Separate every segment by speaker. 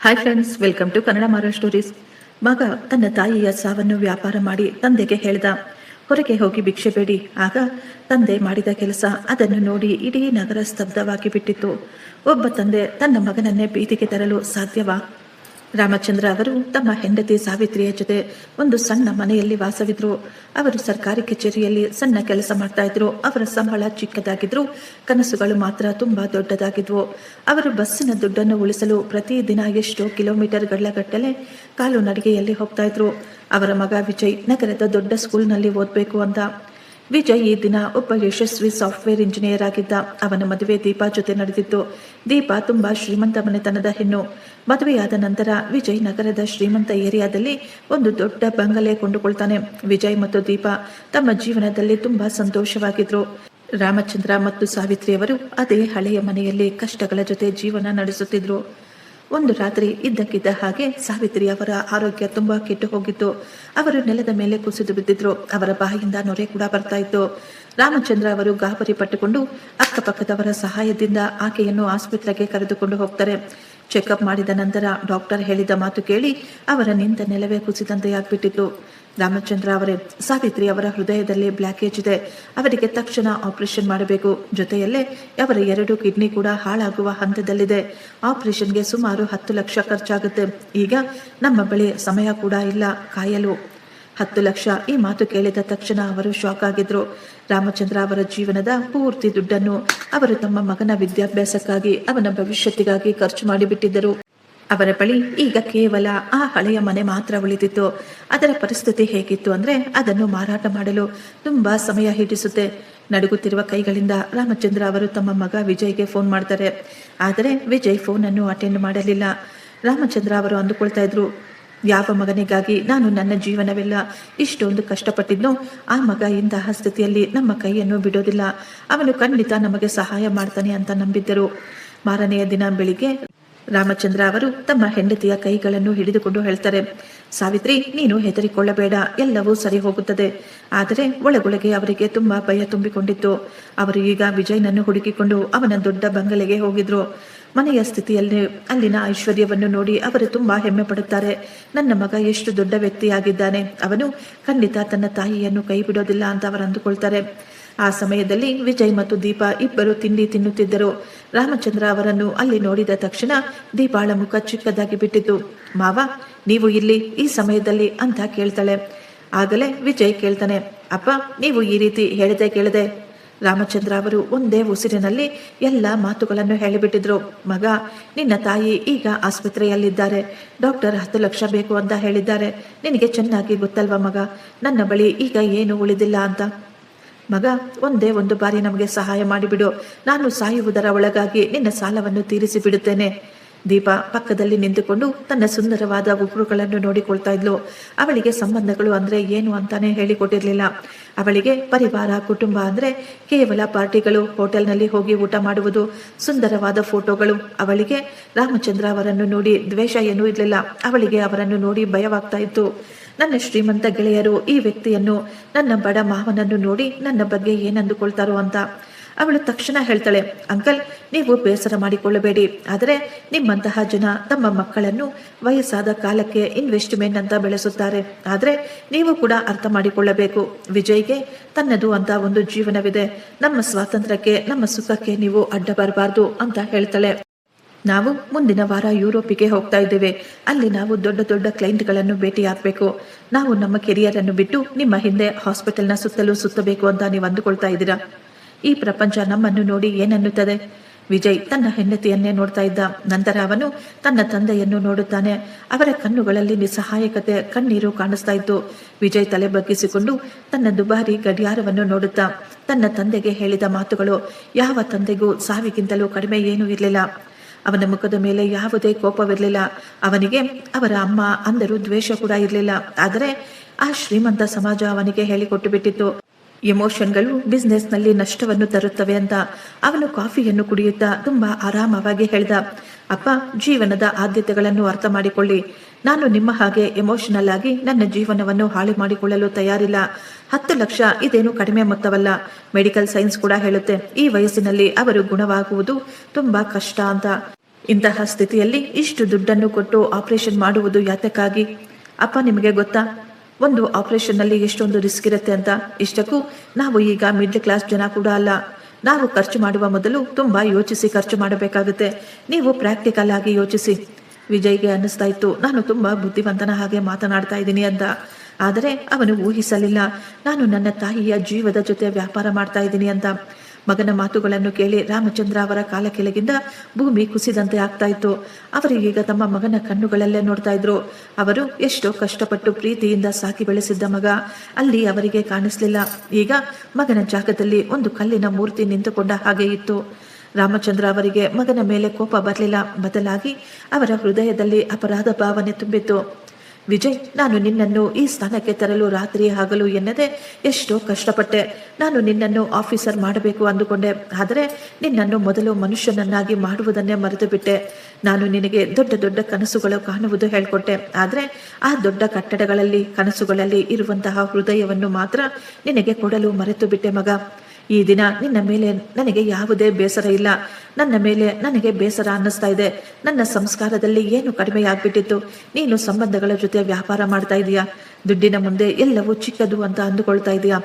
Speaker 1: Hi friends, welcome to Kannada ಮಾರೋ stories. ಮಗ ತನ್ನ ತಾಯಿಯ ಸಾವನ್ನು ವ್ಯಾಪಾರ ಮಾಡಿ ತಂದೆಗೆ ಹೇಳ್ದ, ಹೊರಗೆ ಹೋಗಿ ಭಿಕ್ಷೆ ಬೇಡಿ. ಆಗ ತಂದೆ ಮಾಡಿದ ಕೆಲಸ ಅದನ್ನು ನೋಡಿ ಇಡೀ ನಗರ ಸ್ತಬ್ಧವಾಗಿ ಬಿಟ್ಟಿತ್ತು. ಒಬ್ಬ ತಂದೆ ತನ್ನ ಮಗನನ್ನೇ ಬೀದಿಗೆ ತರಲು ಸಾಧ್ಯವಾ? ರಾಮಚಂದ್ರ ಅವರು ತಮ್ಮ ಹೆಂಡತಿ ಸಾವಿತ್ರಿಯ ಜೊತೆ ಒಂದು ಸಣ್ಣ ಮನೆಯಲ್ಲಿ ವಾಸವಿದ್ರು. ಅವರು ಸರ್ಕಾರಿ ಕಚೇರಿಯಲ್ಲಿ ಸಣ್ಣ ಕೆಲಸ ಮಾಡ್ತಾ ಇದ್ರು. ಅವರ ಸಂಬಳ ಚಿಕ್ಕದಾಗಿದ್ರು, ಕನಸುಗಳು ಮಾತ್ರ ತುಂಬಾ ದೊಡ್ಡದಾಗಿದ್ವು. ಅವರು ಬಸ್ಸಿನ ದುಡ್ಡನ್ನು ಉಳಿಸಲು ಪ್ರತಿದಿನ ಎಷ್ಟೋ ಕಿಲೋಮೀಟರ್ಗಳ ಗಟ್ಟಲೆ ಕಾಲು ನಡಿಗೆಯಲ್ಲಿ ಹೋಗ್ತಾ ಇದ್ರು. ಅವರ ಮಗ ವಿಜಯ್ ನಗರದ ದೊಡ್ಡ ಸ್ಕೂಲ್ನಲ್ಲಿ ಓದಬೇಕು ಅಂತ. ವಿಜಯ್ ಈ ದಿನ ಒಬ್ಬ ಯಶಸ್ವಿ ಸಾಫ್ಟ್ವೇರ್ ಇಂಜಿನಿಯರ್ ಆಗಿದ್ದ. ಅವನ ಮದುವೆ ದೀಪಾ ಜೊತೆ ನಡೆದಿತ್ತು. ದೀಪಾ ತುಂಬಾ ಶ್ರೀಮಂತ ಮನೆತನದ ಹೆಣ್ಣು. ಮದುವೆಯಾದ ನಂತರ ವಿಜಯ್ ನಗರದ ಶ್ರೀಮಂತ ಏರಿಯಾದಲ್ಲಿ ಒಂದು ದೊಡ್ಡ ಬಂಗಲೆ ಕೊಂಡುಕೊಳ್ತಾನೆ. ವಿಜಯ್ ಮತ್ತು ದೀಪಾ ತಮ್ಮ ಜೀವನದಲ್ಲಿ ತುಂಬಾ ಸಂತೋಷವಾಗಿದ್ರು. ರಾಮಚಂದ್ರ ಮತ್ತು ಸಾವಿತ್ರಿಯವರು ಅದೇ ಹಳೆಯ ಮನೆಯಲ್ಲಿ ಕಷ್ಟಗಳ ಜೊತೆ ಜೀವನ ನಡೆಸುತ್ತಿದ್ರು. ಒಂದು ರಾತ್ರಿ ಇದ್ದಕ್ಕಿದ್ದ ಹಾಗೆ ಸಾವಿತ್ರಿ ಅವರ ಆರೋಗ್ಯ ತುಂಬಾ ಕೆಟ್ಟು ಹೋಗಿತ್ತು. ಅವರು ನೆಲದ ಮೇಲೆ ಕುಸಿದು ಬಿದ್ದಿದ್ರು. ಅವರ ಬಾಯಿಯಿಂದ ನೊರೆ ಕೂಡ ಬರ್ತಾ ಇತ್ತು. ರಾಮಚಂದ್ರ ಅವರು ಗಾಬರಿ ಪಟ್ಟುಕೊಂಡು ಅಕ್ಕಪಕ್ಕದವರ ಸಹಾಯದಿಂದ ಆಕೆಯನ್ನು ಆಸ್ಪತ್ರೆಗೆ ಕರೆದುಕೊಂಡು ಹೋಗ್ತಾರೆ. ಚೆಕಪ್ ಮಾಡಿದ ನಂತರ ಡಾಕ್ಟರ್ ಹೇಳಿದ ಮಾತು ಕೇಳಿ ಅವರ ನಿಂತ ನೆಲವೇ ಕುಸಿದಂತೆ ಆಗ್ಬಿಟ್ಟಿತ್ತು. ರಾಮಚಂದ್ರ ಅವರೇ, ಸಾವಿತ್ರಿ ಅವರ ಹೃದಯದಲ್ಲಿ ಬ್ಲಾಕೇಜ್ ಇದೆ. ಅವರಿಗೆ ತಕ್ಷಣ ಆಪರೇಷನ್ ಮಾಡಬೇಕು. ಜೊತೆಯಲ್ಲೇ ಅವರ 2 ಕಿಡ್ನಿ ಕೂಡ ಹಾಳಾಗುವ ಹಂತದಲ್ಲಿದೆ. ಆಪರೇಷನ್ಗೆ ಸುಮಾರು 10 ಲಕ್ಷ ಖರ್ಚಾಗುತ್ತೆ. ಈಗ ನಮ್ಮ ಬಳಿ ಸಮಯ ಕೂಡ ಇಲ್ಲ ಕಾಯಲು. 10 ಲಕ್ಷ. ಈ ಮಾತು ಕೇಳಿದ ತಕ್ಷಣ ಅವರು ಶಾಕ್ ಆಗಿದ್ರು. ರಾಮಚಂದ್ರ ಅವರ ಜೀವನದ ಪೂರ್ತಿ ದುಡ್ಡನ್ನು ಅವರು ತಮ್ಮ ಮಗನ ವಿದ್ಯಾಭ್ಯಾಸಕ್ಕಾಗಿ, ಅವನ ಭವಿಷ್ಯತ್ತಿಗಾಗಿ ಖರ್ಚು ಮಾಡಿಬಿಟ್ಟಿದ್ದರು. ಅವರ ಬಳಿ ಈಗ ಕೇವಲ ಆ ಹಳೆಯ ಮನೆ ಮಾತ್ರ ಉಳಿದಿತ್ತು. ಅದರ ಪರಿಸ್ಥಿತಿ ಹೇಗಿತ್ತು ಅಂದ್ರೆ ಅದನ್ನು ಮಾರಾಟ ಮಾಡಲು ತುಂಬಾ ಸಮಯ ಹಿಡಿಸುತ್ತೆ. ನಡುಗುತ್ತಿರುವ ಕೈಗಳಿಂದ ರಾಮಚಂದ್ರ ಅವರು ತಮ್ಮ ಮಗ ವಿಜಯ್ಗೆ ಫೋನ್ ಮಾಡ್ತಾರೆ. ಆದರೆ ವಿಜಯ್ ಫೋನ್ ಅನ್ನು ಅಟೆಂಡ್ ಮಾಡಲಿಲ್ಲ. ರಾಮಚಂದ್ರ ಅವರು ಅಂದುಕೊಳ್ತಾ ಇದ್ರು, ಯಾವ ಮಗನಿಗಾಗಿ ನಾನು ನನ್ನ ಜೀವನವೆಲ್ಲ ಇಷ್ಟೊಂದು ಕಷ್ಟಪಟ್ಟಿದ್ನೋ ಆ ಮಗ ಇಂತಹ ಸ್ಥಿತಿಯಲ್ಲಿ ನಮ್ಮ ಕೈಯನ್ನು ಬಿಡೋದಿಲ್ಲ. ಅವನು ಖಂಡಿತ ನಮಗೆ ಸಹಾಯ ಮಾಡ್ತಾನೆ ಅಂತ ನಂಬಿದ್ದರು. ಮಾರನೆಯ ದಿನ ಬೆಳಿಗ್ಗೆ ರಾಮಚಂದ್ರ ಅವರು ತಮ್ಮ ಹೆಂಡತಿಯ ಕೈಗಳನ್ನು ಹಿಡಿದುಕೊಂಡು ಹೇಳ್ತಾರೆ, ಸಾವಿತ್ರಿ, ನೀನು ಹೆದರಿಕೊಳ್ಳಬೇಡ, ಎಲ್ಲವೂ ಸರಿ ಹೋಗುತ್ತದೆ. ಆದರೆ ಒಳಗೊಳಗೆ ಅವರಿಗೆ ತುಂಬಾ ಭಯ ತುಂಬಿಕೊಂಡಿತ್ತು. ಅವರು ಈಗ ವಿಜಯ್ನನ್ನು ಹುಡುಕಿಕೊಂಡು ಅವನ ದೊಡ್ಡ ಬಂಗಲೆಗೆ ಹೋಗಿದ್ರು. ಮನೆಯ ಸ್ಥಿತಿಯಲ್ಲಿ ಅಲ್ಲಿನ ಐಶ್ವರ್ಯವನ್ನು ನೋಡಿ ಅವರು ತುಂಬಾ ಹೆಮ್ಮೆ ಪಡುತ್ತಾರೆ. ನನ್ನ ಮಗ ಎಷ್ಟು ದೊಡ್ಡ ವ್ಯಕ್ತಿಯಾಗಿದ್ದಾನೆ, ಅವನು ಖಂಡಿತ ತನ್ನ ತಾಯಿಯನ್ನು ಕೈ ಬಿಡೋದಿಲ್ಲ ಅಂತ ಅವರು ಅಂದುಕೊಳ್ತಾರೆ. ಆ ಸಮಯದಲ್ಲಿ ವಿಜಯ್ ಮತ್ತು ದೀಪಾ ಇಬ್ಬರು ತಿಂಡಿ ತಿನ್ನುತ್ತಿದ್ದರು. ರಾಮಚಂದ್ರ ಅವರನ್ನು ಅಲ್ಲಿ ನೋಡಿದ ತಕ್ಷಣ ದೀಪಾಳ ಮುಖ ಚಿಕ್ಕದಾಗಿ ಬಿಟ್ಟಿತು. ಮಾವ, ನೀವು ಇಲ್ಲಿ ಈ ಸಮಯದಲ್ಲಿ ಅಂತ ಕೇಳ್ತಾಳೆ. ಆಗಲೇ ವಿಜಯ್ ಕೇಳ್ತಾನೆ, ಅಪ್ಪ, ನೀವು ಈ ರೀತಿ ಕೇಳದೆ. ರಾಮಚಂದ್ರ ಅವರು ಒಂದೇ ಉಸಿರಿನಲ್ಲಿ ಎಲ್ಲ ಮಾತುಗಳನ್ನು ಹೇಳಿಬಿಟ್ಟಿದ್ರು. ಮಗ, ನಿನ್ನ ತಾಯಿ ಈಗ ಆಸ್ಪತ್ರೆಯಲ್ಲಿದ್ದಾರೆ. ಡಾಕ್ಟರ್ 10 ಲಕ್ಷ ಬೇಕು ಅಂತ ಹೇಳಿದ್ದಾರೆ. ನಿನಗೆ ಚೆನ್ನಾಗಿ ಗೊತ್ತಲ್ವ ಮಗ, ನನ್ನ ಬಳಿ ಈಗ ಏನು ಉಳಿದಿಲ್ಲ ಅಂತ. ಮಗ, ಒಂದೇ ಒಂದು ಬಾರಿ ನಮಗೆ ಸಹಾಯ ಮಾಡಿಬಿಡು. ನಾನು ಸಾಯುವುದರ ಒಳಗಾಗಿ ನಿನ್ನ ಸಾಲವನ್ನು ತೀರಿಸಿ ಬಿಡುತ್ತೇನೆ. ದೀಪಾ ಪಕ್ಕದಲ್ಲಿ ನಿಂತುಕೊಂಡು ತನ್ನ ಸುಂದರವಾದ ಉಗುರುಗಳನ್ನು ನೋಡಿಕೊಳ್ತಾ ಇದ್ಲು. ಅವಳಿಗೆ ಸಂಬಂಧಗಳು ಅಂದ್ರೆ ಏನು ಅಂತಾನೆ ಹೇಳಿಕೊಟ್ಟಿರ್ಲಿಲ್ಲ. ಅವಳಿಗೆ ಪರಿವಾರ, ಕುಟುಂಬ ಅಂದ್ರೆ ಕೇವಲ ಪಾರ್ಟಿಗಳು, ಹೋಟೆಲ್ನಲ್ಲಿ ಹೋಗಿ ಊಟ ಮಾಡುವುದು, ಸುಂದರವಾದ ಫೋಟೋಗಳು. ಅವಳಿಗೆ ರಾಮಚಂದ್ರ ಅವರನ್ನು ನೋಡಿ ದ್ವೇಷ ಏನೂ ಇರಲಿಲ್ಲ. ಅವಳಿಗೆ ಅವರನ್ನು ನೋಡಿ ಭಯವಾಗ್ತಾ ಇತ್ತು. ನನ್ನ ಶ್ರೀಮಂತ ಗೆಳೆಯರು ಈ ವ್ಯಕ್ತಿಯನ್ನು, ನನ್ನ ಬಡ ಮಾವನನ್ನು ನೋಡಿ ನನ್ನ ಬಗ್ಗೆ ಏನಂದುಕೊಳ್ತಾರೋ ಅಂತ. ಅವಳು ತಕ್ಷಣ ಹೇಳ್ತಾಳೆ, ಅಂಕಲ್, ನೀವು ಬೇಸರ ಮಾಡಿಕೊಳ್ಳಬೇಡಿ. ಆದರೆ ನಿಮ್ಮಂತಹ ಜನ ತಮ್ಮ ಮಕ್ಕಳನ್ನು ವಯಸ್ಸಾದ ಕಾಲಕ್ಕೆ ಇನ್ವೆಸ್ಟ್ಮೆಂಟ್ ಅಂತ ಬೆಳೆಸುತ್ತಾರೆ. ಆದರೆ ನೀವು ಕೂಡ ಅರ್ಥ ಮಾಡಿಕೊಳ್ಳಬೇಕು, ವಿಜಯ್ಗೆ ತನ್ನದು ಅಂತ ಒಂದು ಜೀವನವಿದೆ. ನಮ್ಮ ಸ್ವಾತಂತ್ರ್ಯಕ್ಕೆ, ನಮ್ಮ ಸುಖಕ್ಕೆ ನೀವು ಅಡ್ಡ ಬರಬಾರ್ದು ಅಂತ ಹೇಳ್ತಾಳೆ. ನಾವು ಮುಂದಿನ ವಾರ ಯುರೋಪಿಗೆ ಹೋಗ್ತಾ ಇದ್ದೇವೆ. ಅಲ್ಲಿ ನಾವು ದೊಡ್ಡ ದೊಡ್ಡ ಕ್ಲೈಂಟ್ಗಳನ್ನು ಭೇಟಿಯಾಗಬೇಕು. ನಾವು ನಮ್ಮ ಕೆರಿಯರ್ ಅನ್ನು ಬಿಟ್ಟು ನಿಮ್ಮ ಹಿಂದೆ ಹಾಸ್ಪಿಟಲ್ನ ಸುತ್ತಲೂ ಸುತ್ತಬೇಕು ಅಂತ ನೀವು ಅಂದುಕೊಳ್ತಾ ಇದ್ದೀರಾ? ಈ ಪ್ರಪಂಚ ನಮ್ಮನ್ನು ನೋಡಿ ಏನನ್ನುತ್ತದೆ? ವಿಜಯ್ ತನ್ನ ಹೆಂಡತಿಯನ್ನೇ ನೋಡ್ತಾ ಇದ್ದ. ನಂತರ ಅವನು ತನ್ನ ತಂದೆಯನ್ನು ನೋಡುತ್ತಾನೆ. ಅವರ ಕಣ್ಣುಗಳಲ್ಲಿ ನಿಸ್ಸಹಾಯಕತೆ, ಕಣ್ಣೀರು ಕಾಣಿಸ್ತಾ ಇತ್ತು. ವಿಜಯ್ ತಲೆ ಬಗ್ಗಿಸಿಕೊಂಡು ತನ್ನ ದುಬಾರಿ ಗಡಿಯಾರವನ್ನು ನೋಡುತ್ತಾ ತನ್ನ ತಂದೆಗೆ ಹೇಳಿದ ಮಾತುಗಳು ಯಾವ ತಂದೆಗೂ ಸಾವಿಗಿಂತಲೂ ಕಡಿಮೆ ಏನೂ ಇರಲಿಲ್ಲ. ಅವನ ಮುಖದ ಮೇಲೆ ಯಾವುದೇ ಕೋಪವಿರಲಿಲ್ಲ. ಅವನಿಗೆ ಅವರ ಅಮ್ಮ ಅಂದರೂ ದ್ವೇಷ ಕೂಡ ಇರಲಿಲ್ಲ. ಆದರೆ ಆ ಶ್ರೀಮಂತ ಸಮಾಜ ಅವನಿಗೆ ಹೇಳಿಕೊಟ್ಟು ಬಿಟ್ಟಿತ್ತು, ಎಮೋಷನ್ಗಳು ಬಿಸ್ನೆಸ್ನಲ್ಲಿ ನಷ್ಟವನ್ನು ತರುತ್ತವೆ ಅಂತ. ಅವನು ಕಾಫಿಯನ್ನು ಕುಡಿಯುತ್ತಾ ತುಂಬಾ ಆರಾಮವಾಗಿ ಹೇಳ್ದ, ಅಪ್ಪ, ಜೀವನದ ಆದ್ಯತೆಗಳನ್ನು ಅರ್ಥ ಮಾಡಿಕೊಳ್ಳಿ. ನಾನು ನಿಮ್ಮ ಹಾಗೆ ಎಮೋಷನಲ್ ಆಗಿ ನನ್ನ ಜೀವನವನ್ನು ಹಾಳು ಮಾಡಿಕೊಳ್ಳಲು ತಯಾರಿಲ್ಲ. 10 ಲಕ್ಷ ಇದೇನು ಕಡಿಮೆ ಮೊತ್ತವಲ್ಲ. ಮೆಡಿಕಲ್ ಸೈನ್ಸ್ ಕೂಡ ಹೇಳುತ್ತೆ ಈ ವಯಸ್ಸಿನಲ್ಲಿ ಅವರು ಗುಣವಾಗುವುದು ತುಂಬಾ ಕಷ್ಟ ಅಂತ. ಇಂತಹ ಸ್ಥಿತಿಯಲ್ಲಿ ಇಷ್ಟು ದುಡ್ಡನ್ನು ಕೊಟ್ಟು ಆಪರೇಷನ್ ಮಾಡುವುದು ಯಾತಕ್ಕಾಗಿ? ಅಪ್ಪ, ನಿಮಗೆ ಗೊತ್ತಾ ಒಂದು ಆಪರೇಷನ್ನಲ್ಲಿ ಎಷ್ಟೊಂದು ರಿಸ್ಕ್ ಇರುತ್ತೆ ಅಂತ? ಇಷ್ಟಕ್ಕೂ ನಾವು ಈಗ ಮಿಡ್ಲ್ ಕ್ಲಾಸ್ ಜನ ಕೂಡ ಅಲ್ಲ. ನಾವು ಖರ್ಚು ಮಾಡುವ ಮೊದಲು ತುಂಬ ಯೋಚಿಸಿ ಖರ್ಚು ಮಾಡಬೇಕಾಗುತ್ತೆ. ನೀವು ಪ್ರಾಕ್ಟಿಕಲ್ ಆಗಿ ಯೋಚಿಸಿ. ವಿಜಯ್ಗೆ ಅನ್ನಿಸ್ತಾ ಇತ್ತು, ನಾನು ತುಂಬ ಬುದ್ಧಿವಂತನ ಹಾಗೆ ಮಾತನಾಡ್ತಾ ಇದ್ದೀನಿ ಅಂತ. ಆದರೆ ಅವನು ಊಹಿಸಲಿಲ್ಲ, ನಾನು ನನ್ನ ತಾಯಿಯ ಜೀವದ ಜೊತೆ ವ್ಯಾಪಾರ ಮಾಡ್ತಾ ಇದ್ದೀನಿ ಅಂತ. ಮಗನ ಮಾತುಗಳನ್ನು ಕೇಳಿ ರಾಮಚಂದ್ರ ಅವರ ಕಾಲ ಕೆಳಗಿಂದ ಭೂಮಿ ಕುಸಿದಂತೆ ಆಗ್ತಾ ಇತ್ತು. ಅವರು ಈಗ ತಮ್ಮ ಮಗನ ಕಣ್ಣುಗಳಲ್ಲೇ ನೋಡ್ತಾ ಇದ್ರು. ಅವರು ಎಷ್ಟೋ ಕಷ್ಟಪಟ್ಟು ಪ್ರೀತಿಯಿಂದ ಸಾಕಿ ಬೆಳೆಸಿದ್ದ ಮಗ ಅಲ್ಲಿ ಅವರಿಗೆ ಕಾಣಿಸ್ಲಿಲ್ಲ. ಈಗ ಮಗನ ಜಾಗದಲ್ಲಿ ಒಂದು ಕಲ್ಲಿನ ಮೂರ್ತಿ ನಿಂತುಕೊಂಡ ಹಾಗೆ ಇತ್ತು. ರಾಮಚಂದ್ರ ಅವರಿಗೆ ಮಗನ ಮೇಲೆ ಕೋಪ ಬರಲಿಲ್ಲ, ಬದಲಾಗಿ ಅವರ ಹೃದಯದಲ್ಲಿ ಅಪರಾಧ ಭಾವನೆ ತುಂಬಿತ್ತು. ವಿಜಯ್, ನಾನು ನಿನ್ನನ್ನು ಈ ಸ್ಥಾನಕ್ಕೆ ತರಲು ರಾತ್ರಿ ಹಗಲು ಎನ್ನದೆ ಎಷ್ಟೋ ಕಷ್ಟಪಟ್ಟೆ. ನಾನು ನಿನ್ನನ್ನು ಆಫೀಸರ್ ಮಾಡಬೇಕು ಅಂದುಕೊಂಡೆ, ಆದರೆ ನಿನ್ನನ್ನು ಮೊದಲು ಮನುಷ್ಯನನ್ನಾಗಿ ಮಾಡುವುದನ್ನೇ ಮರೆತು ಬಿಟ್ಟೆ. ನಾನು ನಿನಗೆ ದೊಡ್ಡ ದೊಡ್ಡ ಕನಸುಗಳು ಕಾಣುವುದು ಹೇಳ್ಕೊಟ್ಟೆ, ಆದರೆ ಆ ದೊಡ್ಡ ಕಟ್ಟಡಗಳಲ್ಲಿ ಕನಸುಗಳಲ್ಲಿ ಇರುವಂತಹ ಹೃದಯವನ್ನು ಮಾತ್ರ ನಿನಗೆ ಕೊಡಲು ಮರೆತು ಬಿಟ್ಟೆ ಮಗ. ಈ ದಿನ ನಿನ್ನ ಮೇಲೆ ನನಗೆ ಯಾವುದೇ ಬೇಸರ ಇಲ್ಲ. ನನ್ನ ಮೇಲೆ ನನಗೆ ಬೇಸರ ಅನ್ನಿಸ್ತಾ ಇದೆ. ನನ್ನ ಸಂಸ್ಕಾರದಲ್ಲಿ ಏನು ಕಡಿಮೆಯಾಗ್ಬಿಟ್ಟಿತ್ತು? ನೀನು ಸಂಬಂಧಗಳ ಜೊತೆ ವ್ಯಾಪಾರ ಮಾಡ್ತಾ ಇದೀಯಾ? ದುಡ್ಡಿನ ಮುಂದೆ ಎಲ್ಲವೂ ಚಿಕ್ಕದು ಅಂತ ಅಂದುಕೊಳ್ತಾ ಇದೀಯಾ?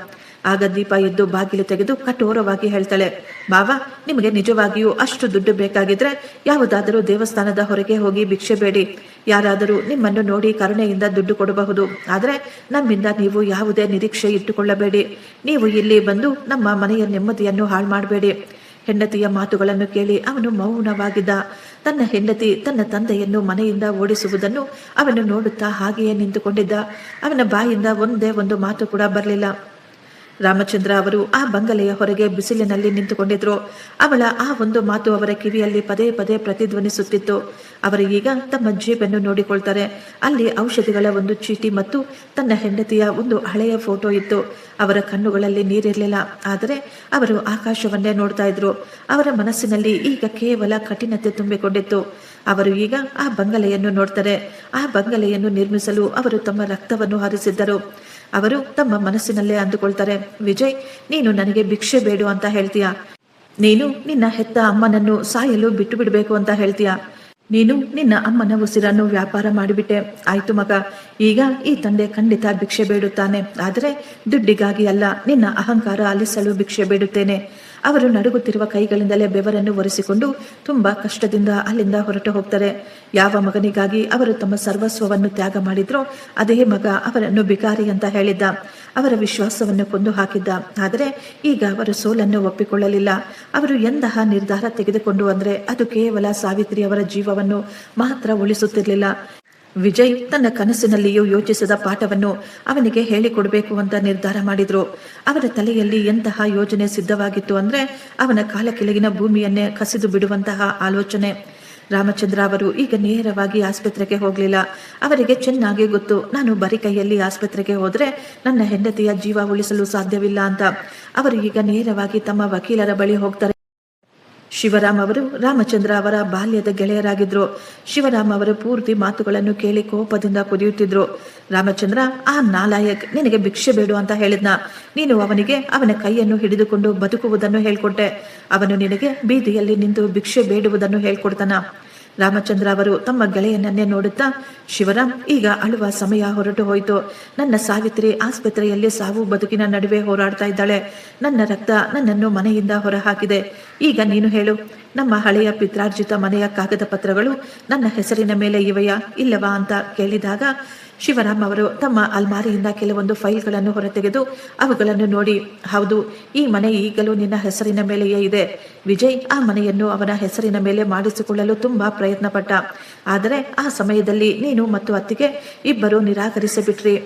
Speaker 1: ಆಗ ದೀಪ ಎದ್ದು ಬಾಗಿಲು ತೆಗೆದು ಕಠೋರವಾಗಿ ಹೇಳ್ತಾಳೆ, ಬಾವಾ, ನಿಮಗೆ ನಿಜವಾಗಿಯೂ ಅಷ್ಟು ದುಡ್ಡು ಬೇಕಾಗಿದ್ರೆ ಯಾವುದಾದರೂ ದೇವಸ್ಥಾನದ ಹೊರಗೆ ಹೋಗಿ ಭಿಕ್ಷೆ ಬೇಡಿ. ಯಾರಾದರೂ ನಿಮ್ಮನ್ನು ನೋಡಿ ಕರುಣೆಯಿಂದ ದುಡ್ಡು ಕೊಡಬಹುದು, ಆದರೆ ನಮ್ಮಿಂದ ನೀವು ಯಾವುದೇ ನಿರೀಕ್ಷೆ ಇಟ್ಟುಕೊಳ್ಳಬೇಡಿ. ನೀವು ಇಲ್ಲಿ ಬಂದು ನಮ್ಮ ಮನೆಯ ನೆಮ್ಮದಿಯನ್ನು ಹಾಳು ಮಾಡಬೇಡಿ. ಹೆಂಡತಿಯ ಮಾತುಗಳನ್ನು ಕೇಳಿ ಅವನು ಮೌನವಾಗಿದ್ದ. ತನ್ನ ಹೆಂಡತಿ ತನ್ನ ತಂದೆಯನ್ನು ಮನೆಯಿಂದ ಓಡಿಸುವುದನ್ನು ಅವನು ನೋಡುತ್ತಾ ಹಾಗೆಯೇ ನಿಂತುಕೊಂಡಿದ್ದ. ಅವನ ಬಾಯಿಂದ ಒಂದೇ ಒಂದು ಮಾತು ಕೂಡ ಬರಲಿಲ್ಲ. ರಾಮಚಂದ್ರ ಅವರು ಆ ಬಂಗಲೆಯ ಹೊರಗೆ ಬಿಸಿಲಿನಲ್ಲಿ ನಿಂತುಕೊಂಡಿದ್ರು. ಅವಳ ಆ ಒಂದು ಮಾತು ಅವರ ಕಿವಿಯಲ್ಲಿ ಪದೇ ಪದೇ ಪ್ರತಿಧ್ವನಿಸುತ್ತಿತ್ತು. ಅವರು ಈಗ ತಮ್ಮ ಜೇಬನ್ನು ನೋಡಿಕೊಳ್ತಾರೆ. ಅಲ್ಲಿ ಔಷಧಿಗಳ ಒಂದು ಚೀಟಿ ಮತ್ತು ತನ್ನ ಹೆಂಡತಿಯ ಒಂದು ಹಳೆಯ ಫೋಟೋ ಇತ್ತು. ಅವರ ಕಣ್ಣುಗಳಲ್ಲಿ ನೀರಿರಲಿಲ್ಲ, ಆದರೆ ಅವರು ಆಕಾಶವನ್ನೇ ನೋಡ್ತಾ ಇದ್ರು. ಅವರ ಮನಸ್ಸಿನಲ್ಲಿ ಈಗ ಕೇವಲ ಕಠಿಣತೆ ತುಂಬಿಕೊಂಡಿತ್ತು. ಅವರು ಈಗ ಆ ಬಂಗಲೆಯನ್ನು ನೋಡ್ತಾರೆ. ಆ ಬಂಗಲೆಯನ್ನು ನಿರ್ಮಿಸಲು ಅವರು ತಮ್ಮ ರಕ್ತವನ್ನು ಹರಿಸಿದ್ದರು. ಅವರು ತಮ್ಮ ಮನಸ್ಸಿನಲ್ಲೇ ಅಂದುಕೊಳ್ತಾರೆ, ವಿಜಯ್, ನೀನು ನನಗೆ ಭಿಕ್ಷೆ ಬೇಡು ಅಂತ ಹೇಳ್ತೀಯಾ? ನೀನು ನಿನ್ನ ಹೆತ್ತ ಅಮ್ಮನನ್ನು ಸಾಯಲು ಬಿಟ್ಟು ಬಿಡಬೇಕು ಅಂತ ಹೇಳ್ತೀಯಾ? ನೀನು ನಿನ್ನ ಅಮ್ಮನ ಉಸಿರನ್ನು ವ್ಯಾಪಾರ ಮಾಡಿಬಿಟ್ಟೆ. ಆಯ್ತು ಮಗ, ಈಗ ಈ ತಂದೆ ಖಂಡಿತ ಭಿಕ್ಷೆ ಬೇಡುತ್ತಾನೆ, ಆದರೆ ದುಡ್ಡಿಗಾಗಿ ಅಲ್ಲ, ನಿನ್ನ ಅಹಂಕಾರ ಅಲಿಸಲು ಭಿಕ್ಷೆ ಬೇಡುತ್ತೇನೆ. ಅವರು ನಡುಗುತ್ತಿರುವ ಕೈಗಳಿಂದಲೇ ಬೆವರನ್ನು ಒರೆಸಿಕೊಂಡು ತುಂಬಾ ಕಷ್ಟದಿಂದ ಅಲ್ಲಿಂದ ಹೊರಟು ಹೋಗ್ತಾರೆ. ಯಾವ ಮಗನಿಗಾಗಿ ಅವರು ತಮ್ಮ ಸರ್ವಸ್ವವನ್ನು ತ್ಯಾಗ ಮಾಡಿದ್ರೋ ಅದೇ ಮಗ ಅವರನ್ನು ಬಿಕಾರಿ ಅಂತ ಹೇಳಿದ್ದ. ಅವರ ವಿಶ್ವಾಸವನ್ನು ಕೊಂದು ಹಾಕಿದ್ದ. ಆದರೆ ಈಗ ಅವರು ಸೋಲನ್ನು ಒಪ್ಪಿಕೊಳ್ಳಲಿಲ್ಲ. ಅವರು ಎಂತಹ ನಿರ್ಧಾರ ತೆಗೆದುಕೊಂಡು ಅಂದ್ರೆ ಅದು ಕೇವಲ ಸಾವಿತ್ರಿ ಅವರ ಜೀವವನ್ನು ಮಾತ್ರ ಉಳಿಸುತ್ತಿರಲಿಲ್ಲ. ವಿಜಯ್ ತನ್ನ ಕನಸಿನಲ್ಲಿಯೂ ಯೋಚಿಸಿದ ಪಾಠವನ್ನು ಅವನಿಗೆ ಹೇಳಿಕೊಡಬೇಕು ಅಂತ ನಿರ್ಧಾರ ಮಾಡಿದ್ರು. ಅವರ ತಲೆಯಲ್ಲಿ ಎಂತಹ ಯೋಜನೆ ಸಿದ್ಧವಾಗಿತ್ತು ಅಂದ್ರೆ ಅವನ ಕಾಲ ಕೆಳಗಿನ ಭೂಮಿಯನ್ನೇ ಕಸಿದು ಬಿಡುವಂತಹ ಆಲೋಚನೆ. ರಾಮಚಂದ್ರ ಅವರು ಈಗ ನೇರವಾಗಿ ಆಸ್ಪತ್ರೆಗೆ ಹೋಗಲಿಲ್ಲ. ಅವರಿಗೆ ಚೆನ್ನಾಗಿ ಗೊತ್ತು, ನಾನು ಬರಿ ಕೈಯಲ್ಲಿ ಆಸ್ಪತ್ರೆಗೆ ಹೋದ್ರೆ ನನ್ನ ಹೆಂಡತಿಯ ಜೀವ ಉಳಿಸಲು ಸಾಧ್ಯವಿಲ್ಲ ಅಂತ. ಅವರು ಈಗ ನೇರವಾಗಿ ತಮ್ಮ ವಕೀಲರ ಬಳಿ ಹೋಗ್ತಾರೆ. ಶಿವರಾಮ್ ಅವರು ರಾಮಚಂದ್ರ ಅವರ ಬಾಲ್ಯದ ಗೆಳೆಯರಾಗಿದ್ರು. ಶಿವರಾಮ್ ಅವರ ಪೂರ್ತಿ ಮಾತುಗಳನ್ನು ಕೇಳಿ ಕೋಪದಿಂದ ಕುದಿಯುತ್ತಿದ್ರು. ರಾಮಚಂದ್ರ, ಆ ನಾಲಾಯಕ್ ನಿನಗೆ ಭಿಕ್ಷೆ ಬೇಡು ಅಂತ ಹೇಳಿದ್ನ. ನೀನು ಅವನಿಗೆ ಅವನ ಕೈಯನ್ನು ಹಿಡಿದುಕೊಂಡು ಬದುಕುವುದನ್ನು ಹೇಳ್ಕೊಟ್ಟೆ. ಅವನು ನಿನಗೆ ಬೀದಿಯಲ್ಲಿ ನಿಂತು ಭಿಕ್ಷೆ ಬೇಡುವುದನ್ನು ಹೇಳ್ಕೊಡ್ತಾನ. ರಾಮಚಂದ್ರ ಅವರು ತಮ್ಮ ಗೆಳೆಯನನ್ನೇ ನೋಡುತ್ತಾ, ಶಿವರಾಮ್, ಈಗ ಅಳುವ ಸಮಯ ಹೊರಟು ಹೋಯಿತು. ನನ್ನ ಸಾವಿತ್ರಿ ಆಸ್ಪತ್ರೆಯಲ್ಲಿ ಸಾವು ಬದುಕಿನ ನಡುವೆ ಹೋರಾಡ್ತಾ ಇದ್ದಾಳೆ. ನನ್ನ ರಕ್ತ ನನ್ನನ್ನು ಮನೆಯಿಂದ ಹೊರ ಹಾಕಿದೆ. ಈಗ ನೀನು ಹೇಳು, ನಮ್ಮ ಹಳೆಯ ಪಿತ್ರಾರ್ಜಿತ ಮನೆಯ ಕಾಗದ ಪತ್ರಗಳು ನನ್ನ ಹೆಸರಿನ ಮೇಲೆ ಇವೆಯಾ ಇಲ್ಲವಾ ಅಂತ ಕೇಳಿದಾಗ ಶಿವರಾಮ್ ಅವರು ತಮ್ಮ ಅಲ್ಮಾರಿಯಿಂದ ಕೆಲವೊಂದು ಫೈಲ್ಗಳನ್ನು ಹೊರತೆಗೆದು ಅವುಗಳನ್ನು ನೋಡಿ, ಹೌದು, ಈ ಮನೆ ಈಗಲೂ ನಿನ್ನ ಹೆಸರಿನ ಮೇಲೆಯೇ ಇದೆ. ವಿಜಯ್ ಆ ಮನೆಯನ್ನು ಅವನ ಹೆಸರಿನ ಮೇಲೆ ಮಾಡಿಸಿಕೊಳ್ಳಲು ತುಂಬಾ ಪ್ರಯತ್ನ ಪಟ್ಟ. ಆದರೆ ಆ ಸಮಯದಲ್ಲಿ ನೀನು ಮತ್ತು ಅತ್ತಿಗೆ ಇಬ್ಬರು ನಿರಾಕರಿಸಿಬಿಟ್ರಿ.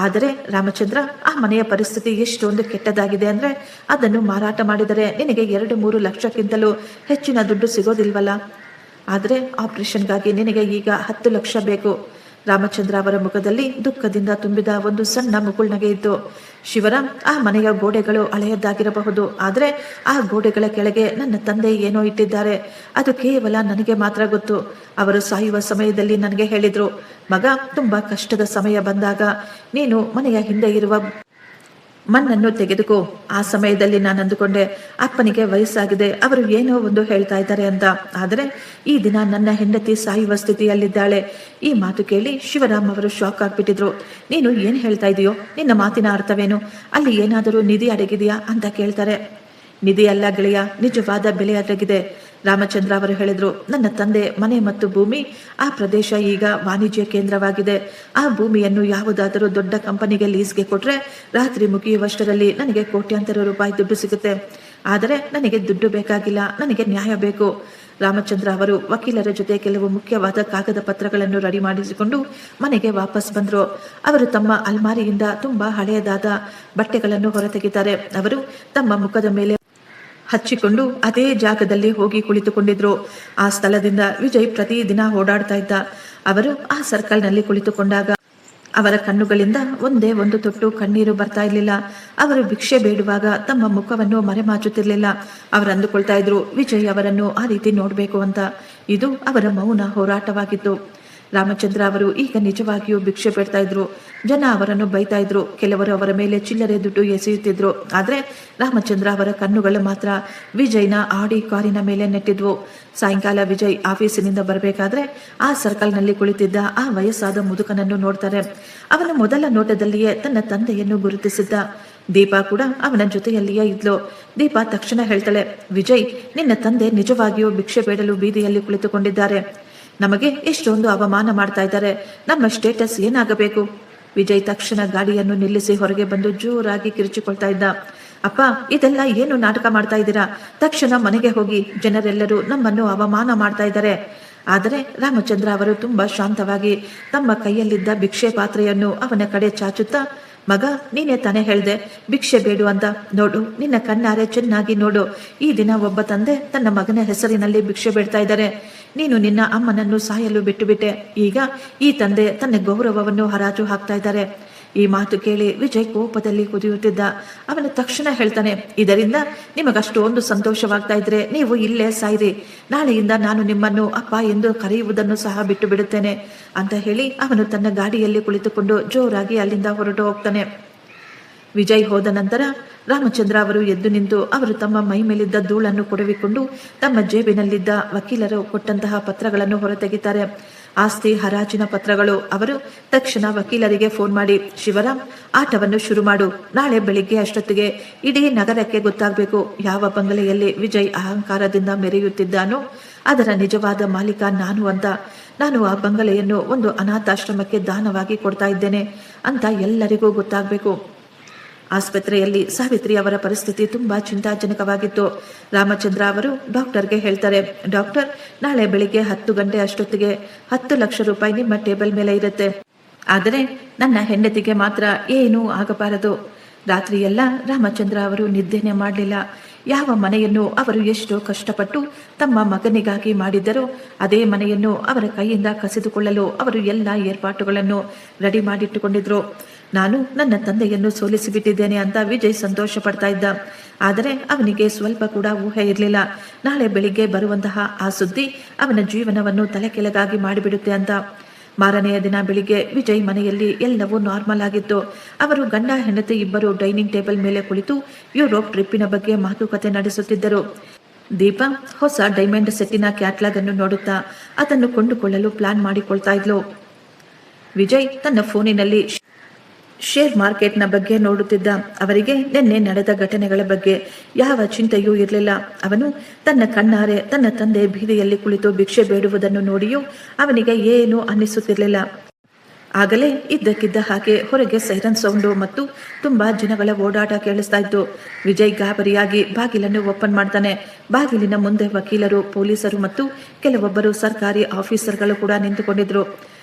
Speaker 1: ಆದರೆ ರಾಮಚಂದ್ರ, ಆ ಮನೆಯ ಪರಿಸ್ಥಿತಿ ಎಷ್ಟೊಂದು ಕೆಟ್ಟದಾಗಿದೆ ಅಂದ್ರೆ ಅದನ್ನು ಮಾರಾಟ ಮಾಡಿದರೆ ನಿನಗೆ 2-3 ಲಕ್ಷಕ್ಕಿಂತಲೂ ಹೆಚ್ಚಿನ ದುಡ್ಡು ಸಿಗೋದಿಲ್ವಲ್ಲ. ಆದರೆ ಆಪರೇಷನ್ಗಾಗಿ ನಿನಗೆ ಈಗ 10 ಲಕ್ಷ ಬೇಕು. ರಾಮಚಂದ್ರ ಅವರ ಮುಖದಲ್ಲಿ ದುಃಖದಿಂದ ತುಂಬಿದ ಒಂದು ಸಣ್ಣ ಮುಗುಳ್ನಗೆ ಇತ್ತು. ಶಿವರಾಮ್, ಆ ಮನೆಯ ಗೋಡೆಗಳು ಹಳೆಯದ್ದಾಗಿರಬಹುದು, ಆದರೆ ಆ ಗೋಡೆಗಳ ಕೆಳಗೆ ನನ್ನ ತಂದೆ ಏನೋ ಇಟ್ಟಿದ್ದಾರೆ. ಅದು ಕೇವಲ ನನಗೆ ಮಾತ್ರ ಗೊತ್ತು. ಅವರು ಸಾಯುವ ಸಮಯದಲ್ಲಿ ನನಗೆ ಹೇಳಿದ್ರು, ಮಗ, ತುಂಬಾ ಕಷ್ಟದ ಸಮಯ ಬಂದಾಗ ನೀನು ಮನೆಯ ಹಿಂದೆ ಇರುವ ಮಣ್ಣನ್ನು ತೆಗೆದುಕೋ. ಆ ಸಮಯದಲ್ಲಿ ನಾನು ಅಂದುಕೊಂಡೆ, ಅಪ್ಪನಿಗೆ ವಯಸ್ಸಾಗಿದೆ, ಅವರು ಏನೋ ಒಂದು ಹೇಳ್ತಾ ಇದ್ದಾರೆ ಅಂತ. ಆದರೆ ಈ ದಿನ ನನ್ನ ಹೆಂಡತಿ ಸಾಯುವ ಸ್ಥಿತಿಯಲ್ಲಿದ್ದಾಳೆ. ಈ ಮಾತು ಕೇಳಿ ಶಿವರಾಮ್ ಅವರು ಶಾಕ್ ಆಗ್ಬಿಟ್ಟಿದ್ರು. ನೀನು ಏನ್ ಹೇಳ್ತಾ ಇದೆಯೋ, ನಿನ್ನ ಮಾತಿನ ಅರ್ಥವೇನು, ಅಲ್ಲಿ ಏನಾದರೂ ನಿಧಿ ಅಡಗಿದೆಯಾ ಅಂತ ಕೇಳ್ತಾರೆ. ನಿಧಿ ಅಲ್ಲ ಗೆಳೆಯ, ನಿಜವಾದ ಬೆಲೆ ಅಡಗಿದೆ. ರಾಮಚಂದ್ರ ಅವರು ಹೇಳಿದ್ರು, ನನ್ನ ತಂದೆ ಮನೆ ಮತ್ತು ಭೂಮಿ, ಆ ಪ್ರದೇಶ ಈಗ ವಾಣಿಜ್ಯ ಕೇಂದ್ರವಾಗಿದೆ. ಆ ಭೂಮಿಯನ್ನು ಯಾವುದಾದರೂ ದೊಡ್ಡ ಕಂಪನಿಗೆ ಲೀಸ್ಗೆ ಕೊಟ್ರೆ ರಾತ್ರಿ ಮುಗಿಯುವಷ್ಟರಲ್ಲಿ ನನಗೆ ಕೋಟ್ಯಾಂತರ ರೂಪಾಯಿ ದುಡ್ಡು ಸಿಗುತ್ತೆ. ಆದರೆ ನನಗೆ ದುಡ್ಡು ಬೇಕಾಗಿಲ್ಲ, ನನಗೆ ನ್ಯಾಯ ಬೇಕು. ರಾಮಚಂದ್ರ ಅವರು ವಕೀಲರ ಜೊತೆ ಕೆಲವು ಮುಖ್ಯವಾದ ಕಾಗದ ಪತ್ರಗಳನ್ನು ರೆಡಿ ಮಾಡಿಸಿಕೊಂಡು ಮನೆಗೆ ವಾಪಸ್ ಬಂದರು. ಅವರು ತಮ್ಮ ಅಲ್ಮಾರಿಯಿಂದ ತುಂಬಾ ಹಳೆಯದಾದ ಬಟ್ಟೆಗಳನ್ನು ಹೊರತೆಗಿತಾರೆ. ಅವರು ತಮ್ಮ ಮುಖದ ಮೇಲೆ ಹಚ್ಚಿಕೊಂಡು ಅದೇ ಜಾಗದಲ್ಲಿ ಹೋಗಿ ಕುಳಿತುಕೊಂಡಿದ್ರು. ಆ ಸ್ಥಳದಿಂದ ವಿಜಯ್ ಪ್ರತಿದಿನ ಓಡಾಡ್ತಾ ಇದ್ದ. ಅವರು ಆ ಸರ್ಕಲ್ನಲ್ಲಿ ಕುಳಿತುಕೊಂಡಾಗ ಅವರ ಕಣ್ಣುಗಳಿಂದ ಒಂದೇ ಒಂದು ತೊಟ್ಟು ಕಣ್ಣೀರು ಬರ್ತಾ ಇರಲಿಲ್ಲ. ಅವರು ಭಿಕ್ಷೆ ಬೇಡುವಾಗ ತಮ್ಮ ಮುಖವನ್ನು ಮರೆಮಾಚುತ್ತಿರಲಿಲ್ಲ. ಅವರು ಅಂದುಕೊಳ್ತಾ ಇದ್ರು, ವಿಜಯ್ ಅವರನ್ನು ಆ ರೀತಿ ನೋಡಬೇಕು ಅಂತ. ಇದು ಅವರ ಮೌನ ಹೋರಾಟವಾಗಿತ್ತು. ರಾಮಚಂದ್ರ ಅವರು ಈಗ ನಿಜವಾಗಿಯೂ ಭಿಕ್ಷೆ ಬೇಡ್ತಾ ಇದ್ರು. ಜನ ಅವರನ್ನು ಬೈತಾ ಇದ್ರು. ಕೆಲವರು ಅವರ ಮೇಲೆ ಚಿಲ್ಲರೆ ದುಡ್ಡು ಎಸೆಯುತ್ತಿದ್ರು. ಆದರೆ ರಾಮಚಂದ್ರ ಅವರ ಕಣ್ಣುಗಳು ಮಾತ್ರ ವಿಜಯ್ನ ಆಡಿ ಕಾರಿನ ಮೇಲೆ ನೆಟ್ಟಿದ್ವು. ಸಾಯಂಕಾಲ ವಿಜಯ್ ಆಫೀಸಿನಿಂದ ಬರಬೇಕಾದ್ರೆ ಆ ಸರ್ಕಲ್ನಲ್ಲಿ ಕುಳಿತಿದ್ದ ಆ ವಯಸ್ಸಾದ ಮುದುಕನನ್ನು ನೋಡ್ತಾರೆ. ಅವನ ಮೊದಲ ನೋಟದಲ್ಲಿಯೇ ತನ್ನ ತಂದೆಯನ್ನು ಗುರುತಿಸಿದ್ದ. ದೀಪಾ ಕೂಡ ಅವನ ಜೊತೆಯಲ್ಲಿಯೇ ಇದ್ಲು. ದೀಪಾ ತಕ್ಷಣ ಹೇಳ್ತಾಳೆ, ವಿಜಯ್, ನಿನ್ನ ತಂದೆ ನಿಜವಾಗಿಯೂ ಭಿಕ್ಷೆ ಬೇಡಲು ಬೀದಿಯಲ್ಲಿ ಕುಳಿತುಕೊಂಡಿದ್ದಾರೆ. ನಮಗೆ ಎಷ್ಟೊಂದು ಅವಮಾನ ಮಾಡ್ತಾ ಇದ್ದಾರೆ. ನಮ್ಮ ಸ್ಟೇಟಸ್ ಏನಾಗಬೇಕು? ವಿಜಯ್ ತಕ್ಷಣ ಗಾಡಿಯನ್ನು ನಿಲ್ಲಿಸಿ ಹೊರಗೆ ಬಂದು ಜೋರಾಗಿ ಕಿರುಚಿಕೊಳ್ತಾ ಇದ್ದ. ಅಪ್ಪ, ಇದೆಲ್ಲ ಏನು ನಾಟಕ ಮಾಡ್ತಾ ಇದ್ದೀರಾ? ತಕ್ಷಣ ಮನೆಗೆ ಹೋಗಿ, ಜನರೆಲ್ಲರೂ ನಮ್ಮನ್ನು ಅವಮಾನ ಮಾಡ್ತಾ ಇದ್ದಾರೆ. ಆದರೆ ರಾಮಚಂದ್ರ ಅವರು ತುಂಬಾ ಶಾಂತವಾಗಿ ತಮ್ಮ ಕೈಯಲ್ಲಿದ್ದ ಭಿಕ್ಷೆ ಪಾತ್ರೆಯನ್ನು ಅವನ ಕಡೆ ಚಾಚುತ್ತಾ, ಮಗ, ನೀನೇ ತಾನೇ ಹೇಳ್ದೆ ಭಿಕ್ಷೆ ಬೇಡು ಅಂತ. ನೋಡು, ನಿನ್ನ ಕಣ್ಣಾರೆ ಚೆನ್ನಾಗಿ ನೋಡು. ಈ ದಿನ ಒಬ್ಬ ತಂದೆ ತನ್ನ ಮಗನ ಹೆಸರಿನಲ್ಲಿ ಭಿಕ್ಷೆ ಬೇಡ್ತಾ ಇದ್ದಾರೆ. ನೀನು ನಿನ್ನ ಅಮ್ಮನನ್ನು ಸಾಯಲು ಬಿಟ್ಟುಬಿಟ್ಟೆ. ಈಗ ಈ ತಂದೆ ತನ್ನ ಗೌರವವನ್ನು ಹರಾಜು ಹಾಕ್ತಾ ಇದ್ದಾರೆ. ಈ ಮಾತು ಕೇಳಿ ವಿಜಯ್ ಕೋಪದಲ್ಲಿ ಕುದಿಯುತ್ತಿದ್ದ. ಅವನು ತಕ್ಷಣ ಹೇಳ್ತಾನೆ, ಇದರಿಂದ ನಿಮಗಷ್ಟೊಂದು ಸಂತೋಷವಾಗ್ತಾ ಇದ್ರೆ ನೀವು ಇಲ್ಲೇ ಸಾಯಿರಿ. ನಾಳೆಯಿಂದ ನಾನು ನಿಮ್ಮನ್ನು ಅಪ್ಪ ಎಂದು ಕರೆಯುವುದನ್ನು ಸಹ ಬಿಟ್ಟು ಬಿಡುತ್ತೇನೆ ಅಂತ ಹೇಳಿ ಅವನು ತನ್ನ ಗಾಡಿಯಲ್ಲಿ ಕುಳಿತುಕೊಂಡು ಜೋರಾಗಿ ಅಲ್ಲಿಂದ ಹೊರಟು ಹೋಗ್ತಾನೆ. ವಿಜಯ್ ಹೋದ ನಂತರ ರಾಮಚಂದ್ರ ಅವರು ಎದ್ದು ನಿಂತು ಅವರು ತಮ್ಮ ಮೈ ಮೇಲಿದ್ದ ಧೂಳನ್ನು ಕೊಡವಿಕೊಂಡು ತಮ್ಮ ಜೇಬಿನಲ್ಲಿದ್ದ ವಕೀಲರು ಕೊಟ್ಟಂತಹ ಪತ್ರಗಳನ್ನು ಹೊರತೆಗಿತಾರೆ. ಆಸ್ತಿ ಹರಾಜಿನ ಪತ್ರಗಳು. ಅವರು ತಕ್ಷಣ ವಕೀಲರಿಗೆ ಫೋನ್ ಮಾಡಿ, ಶಿವರಾಮ್, ಆಟವನ್ನು ಶುರು ಮಾಡು. ನಾಳೆ ಬೆಳಿಗ್ಗೆ ಅಷ್ಟೊತ್ತಿಗೆ ಇಡೀ ನಗರಕ್ಕೆ ಗೊತ್ತಾಗಬೇಕು ಯಾವ ಬಂಗಲೆಯಲ್ಲಿ ವಿಜಯ್ ಅಹಂಕಾರದಿಂದ ಮೆರೆಯುತ್ತಿದ್ದಾನೋ ಅದರ ನಿಜವಾದ ಮಾಲೀಕ ನಾನು ಅಂತ. ನಾನು ಆ ಬಂಗಲೆಯನ್ನು ಒಂದು ಅನಾಥಾಶ್ರಮಕ್ಕೆ ದಾನವಾಗಿ ಕೊಡ್ತಾ ಇದ್ದೇನೆ ಅಂತ ಎಲ್ಲರಿಗೂ ಗೊತ್ತಾಗಬೇಕು. ಆಸ್ಪತ್ರೆಯಲ್ಲಿ ಸಾವಿತ್ರಿ ಅವರ ಪರಿಸ್ಥಿತಿ ತುಂಬಾ ಚಿಂತಾಜನಕವಾಗಿತ್ತು. ರಾಮಚಂದ್ರ ಅವರು ಡಾಕ್ಟರ್ಗೆ ಹೇಳ್ತಾರೆ, ಡಾಕ್ಟರ್, ನಾಳೆ ಬೆಳಿಗ್ಗೆ 10 ಗಂಟೆ ಅಷ್ಟೊತ್ತಿಗೆ 10 ಲಕ್ಷ ರೂಪಾಯಿ ನಿಮ್ಮ ಟೇಬಲ್ ಮೇಲೆ ಇರುತ್ತೆ. ಆದರೆ ನನ್ನ ಹೆಂಡತಿಗೆ ಮಾತ್ರ ಏನೂ ಆಗಬಾರದು. ರಾತ್ರಿ ಎಲ್ಲ ರಾಮಚಂದ್ರ ಅವರು ನಿದ್ದೆನೆ ಮಾಡಲಿಲ್ಲ. ಯಾವ ಮನೆಯನ್ನು ಅವರು ಎಷ್ಟೋ ಕಷ್ಟಪಟ್ಟು ತಮ್ಮ ಮಗನಿಗಾಗಿ ಮಾಡಿದ್ದರೋ ಅದೇ ಮನೆಯನ್ನು ಅವರ ಕೈಯಿಂದ ಕಸಿದುಕೊಳ್ಳಲು ಅವರು ಎಲ್ಲ ಏರ್ಪಾಟುಗಳನ್ನು ರೆಡಿ ಮಾಡಿಟ್ಟುಕೊಂಡಿದ್ರು. ನಾನು ನನ್ನ ತಂದೆಯನ್ನು ಸೋಲಿಸಿಬಿಟ್ಟಿದ್ದೇನೆ ಅಂತ ವಿಜಯ್ ಸಂತೋಷ ಪಡ್ತಾ ಇದ್ದ. ಆದರೆ ಅವನಿಗೆ ಸ್ವಲ್ಪ ಕೂಡ ಊಹೆ ಇರಲಿಲ್ಲ ನಾಳೆ ಬೆಳಿಗ್ಗೆ ಬರುವಂತಹ ಆ ಸುದ್ದಿ ಅವನ ಜೀವನವನ್ನು ತಲೆಕೆಳಗಾಗಿ ಮಾಡಿಬಿಡುತ್ತೆ ಅಂತ. ಮಾರನೆಯ ದಿನ ಬೆಳಿಗ್ಗೆ ವಿಜಯ್ ಮನೆಯಲ್ಲಿ ಎಲ್ಲವೂ ನಾರ್ಮಲ್ ಆಗಿತ್ತು. ಅವರು ಗಂಡ ಹೆಂಡತಿ ಇಬ್ಬರು ಡೈನಿಂಗ್ ಟೇಬಲ್ ಮೇಲೆ ಕುಳಿತು ಯುರೋಪ್ ಟ್ರಿಪ್ಪಿನ ಬಗ್ಗೆ ಮಾತುಕತೆ ನಡೆಸುತ್ತಿದ್ದರು. ದೀಪಾ ಹೊಸ ಡೈಮಂಡ್ ಸೆಟ್ಟಿನ ಕ್ಯಾಟ್ಲಾಗ್ ಅನ್ನು ನೋಡುತ್ತಾ ಅದನ್ನು ಕೊಂಡುಕೊಳ್ಳಲು ಪ್ಲಾನ್ ಮಾಡಿಕೊಳ್ತಾ ಇದ್ಲು. ವಿಜಯ್ ತನ್ನ ಫೋನಿನಲ್ಲಿ ಶೇರ್ ಮಾರ್ಕೆಟ್ನ ಬಗ್ಗೆ ನೋಡುತ್ತಿದ್ದ. ಅವರಿಗೆ ನಿನ್ನೆ ನಡೆದ ಘಟನೆಗಳ ಬಗ್ಗೆ ಯಾವ ಚಿಂತೆಯೂ ಇರಲಿಲ್ಲ. ಅವನು ತನ್ನ ಕಣ್ಣಾರೆ ತನ್ನ ತಂದೆ ಬೀದಿಯಲ್ಲಿ ಕುಳಿತು ಭಿಕ್ಷೆ ಬೇಡುವುದನ್ನು ನೋಡಿಯೂ ಅವನಿಗೆ ಏನೂ ಅನ್ನಿಸುತ್ತಿರಲಿಲ್ಲ. ಆಗಲೇ ಇದ್ದಕ್ಕಿದ್ದ ಹಾಗೆ ಹೊರಗೆ ಸೈರನ್ ಸೌಂಡು ಮತ್ತು ತುಂಬಾ ಜನಗಳ ಓಡಾಟ ಕೇಳಿಸ್ತಾ ಇತ್ತು. ವಿಜಯ್ ಗಾಬರಿಯಾಗಿ ಬಾಗಿಲನ್ನು ಓಪನ್ ಮಾಡ್ತಾನೆ. ಬಾಗಿಲಿನ ಮುಂದೆ ವಕೀಲರು, ಪೊಲೀಸರು ಮತ್ತು ಕೆಲವೊಬ್ಬರು ಸರ್ಕಾರಿ ಆಫೀಸರ್ಗಳು ಕೂಡ ನಿಂತುಕೊಂಡಿದ್ರು.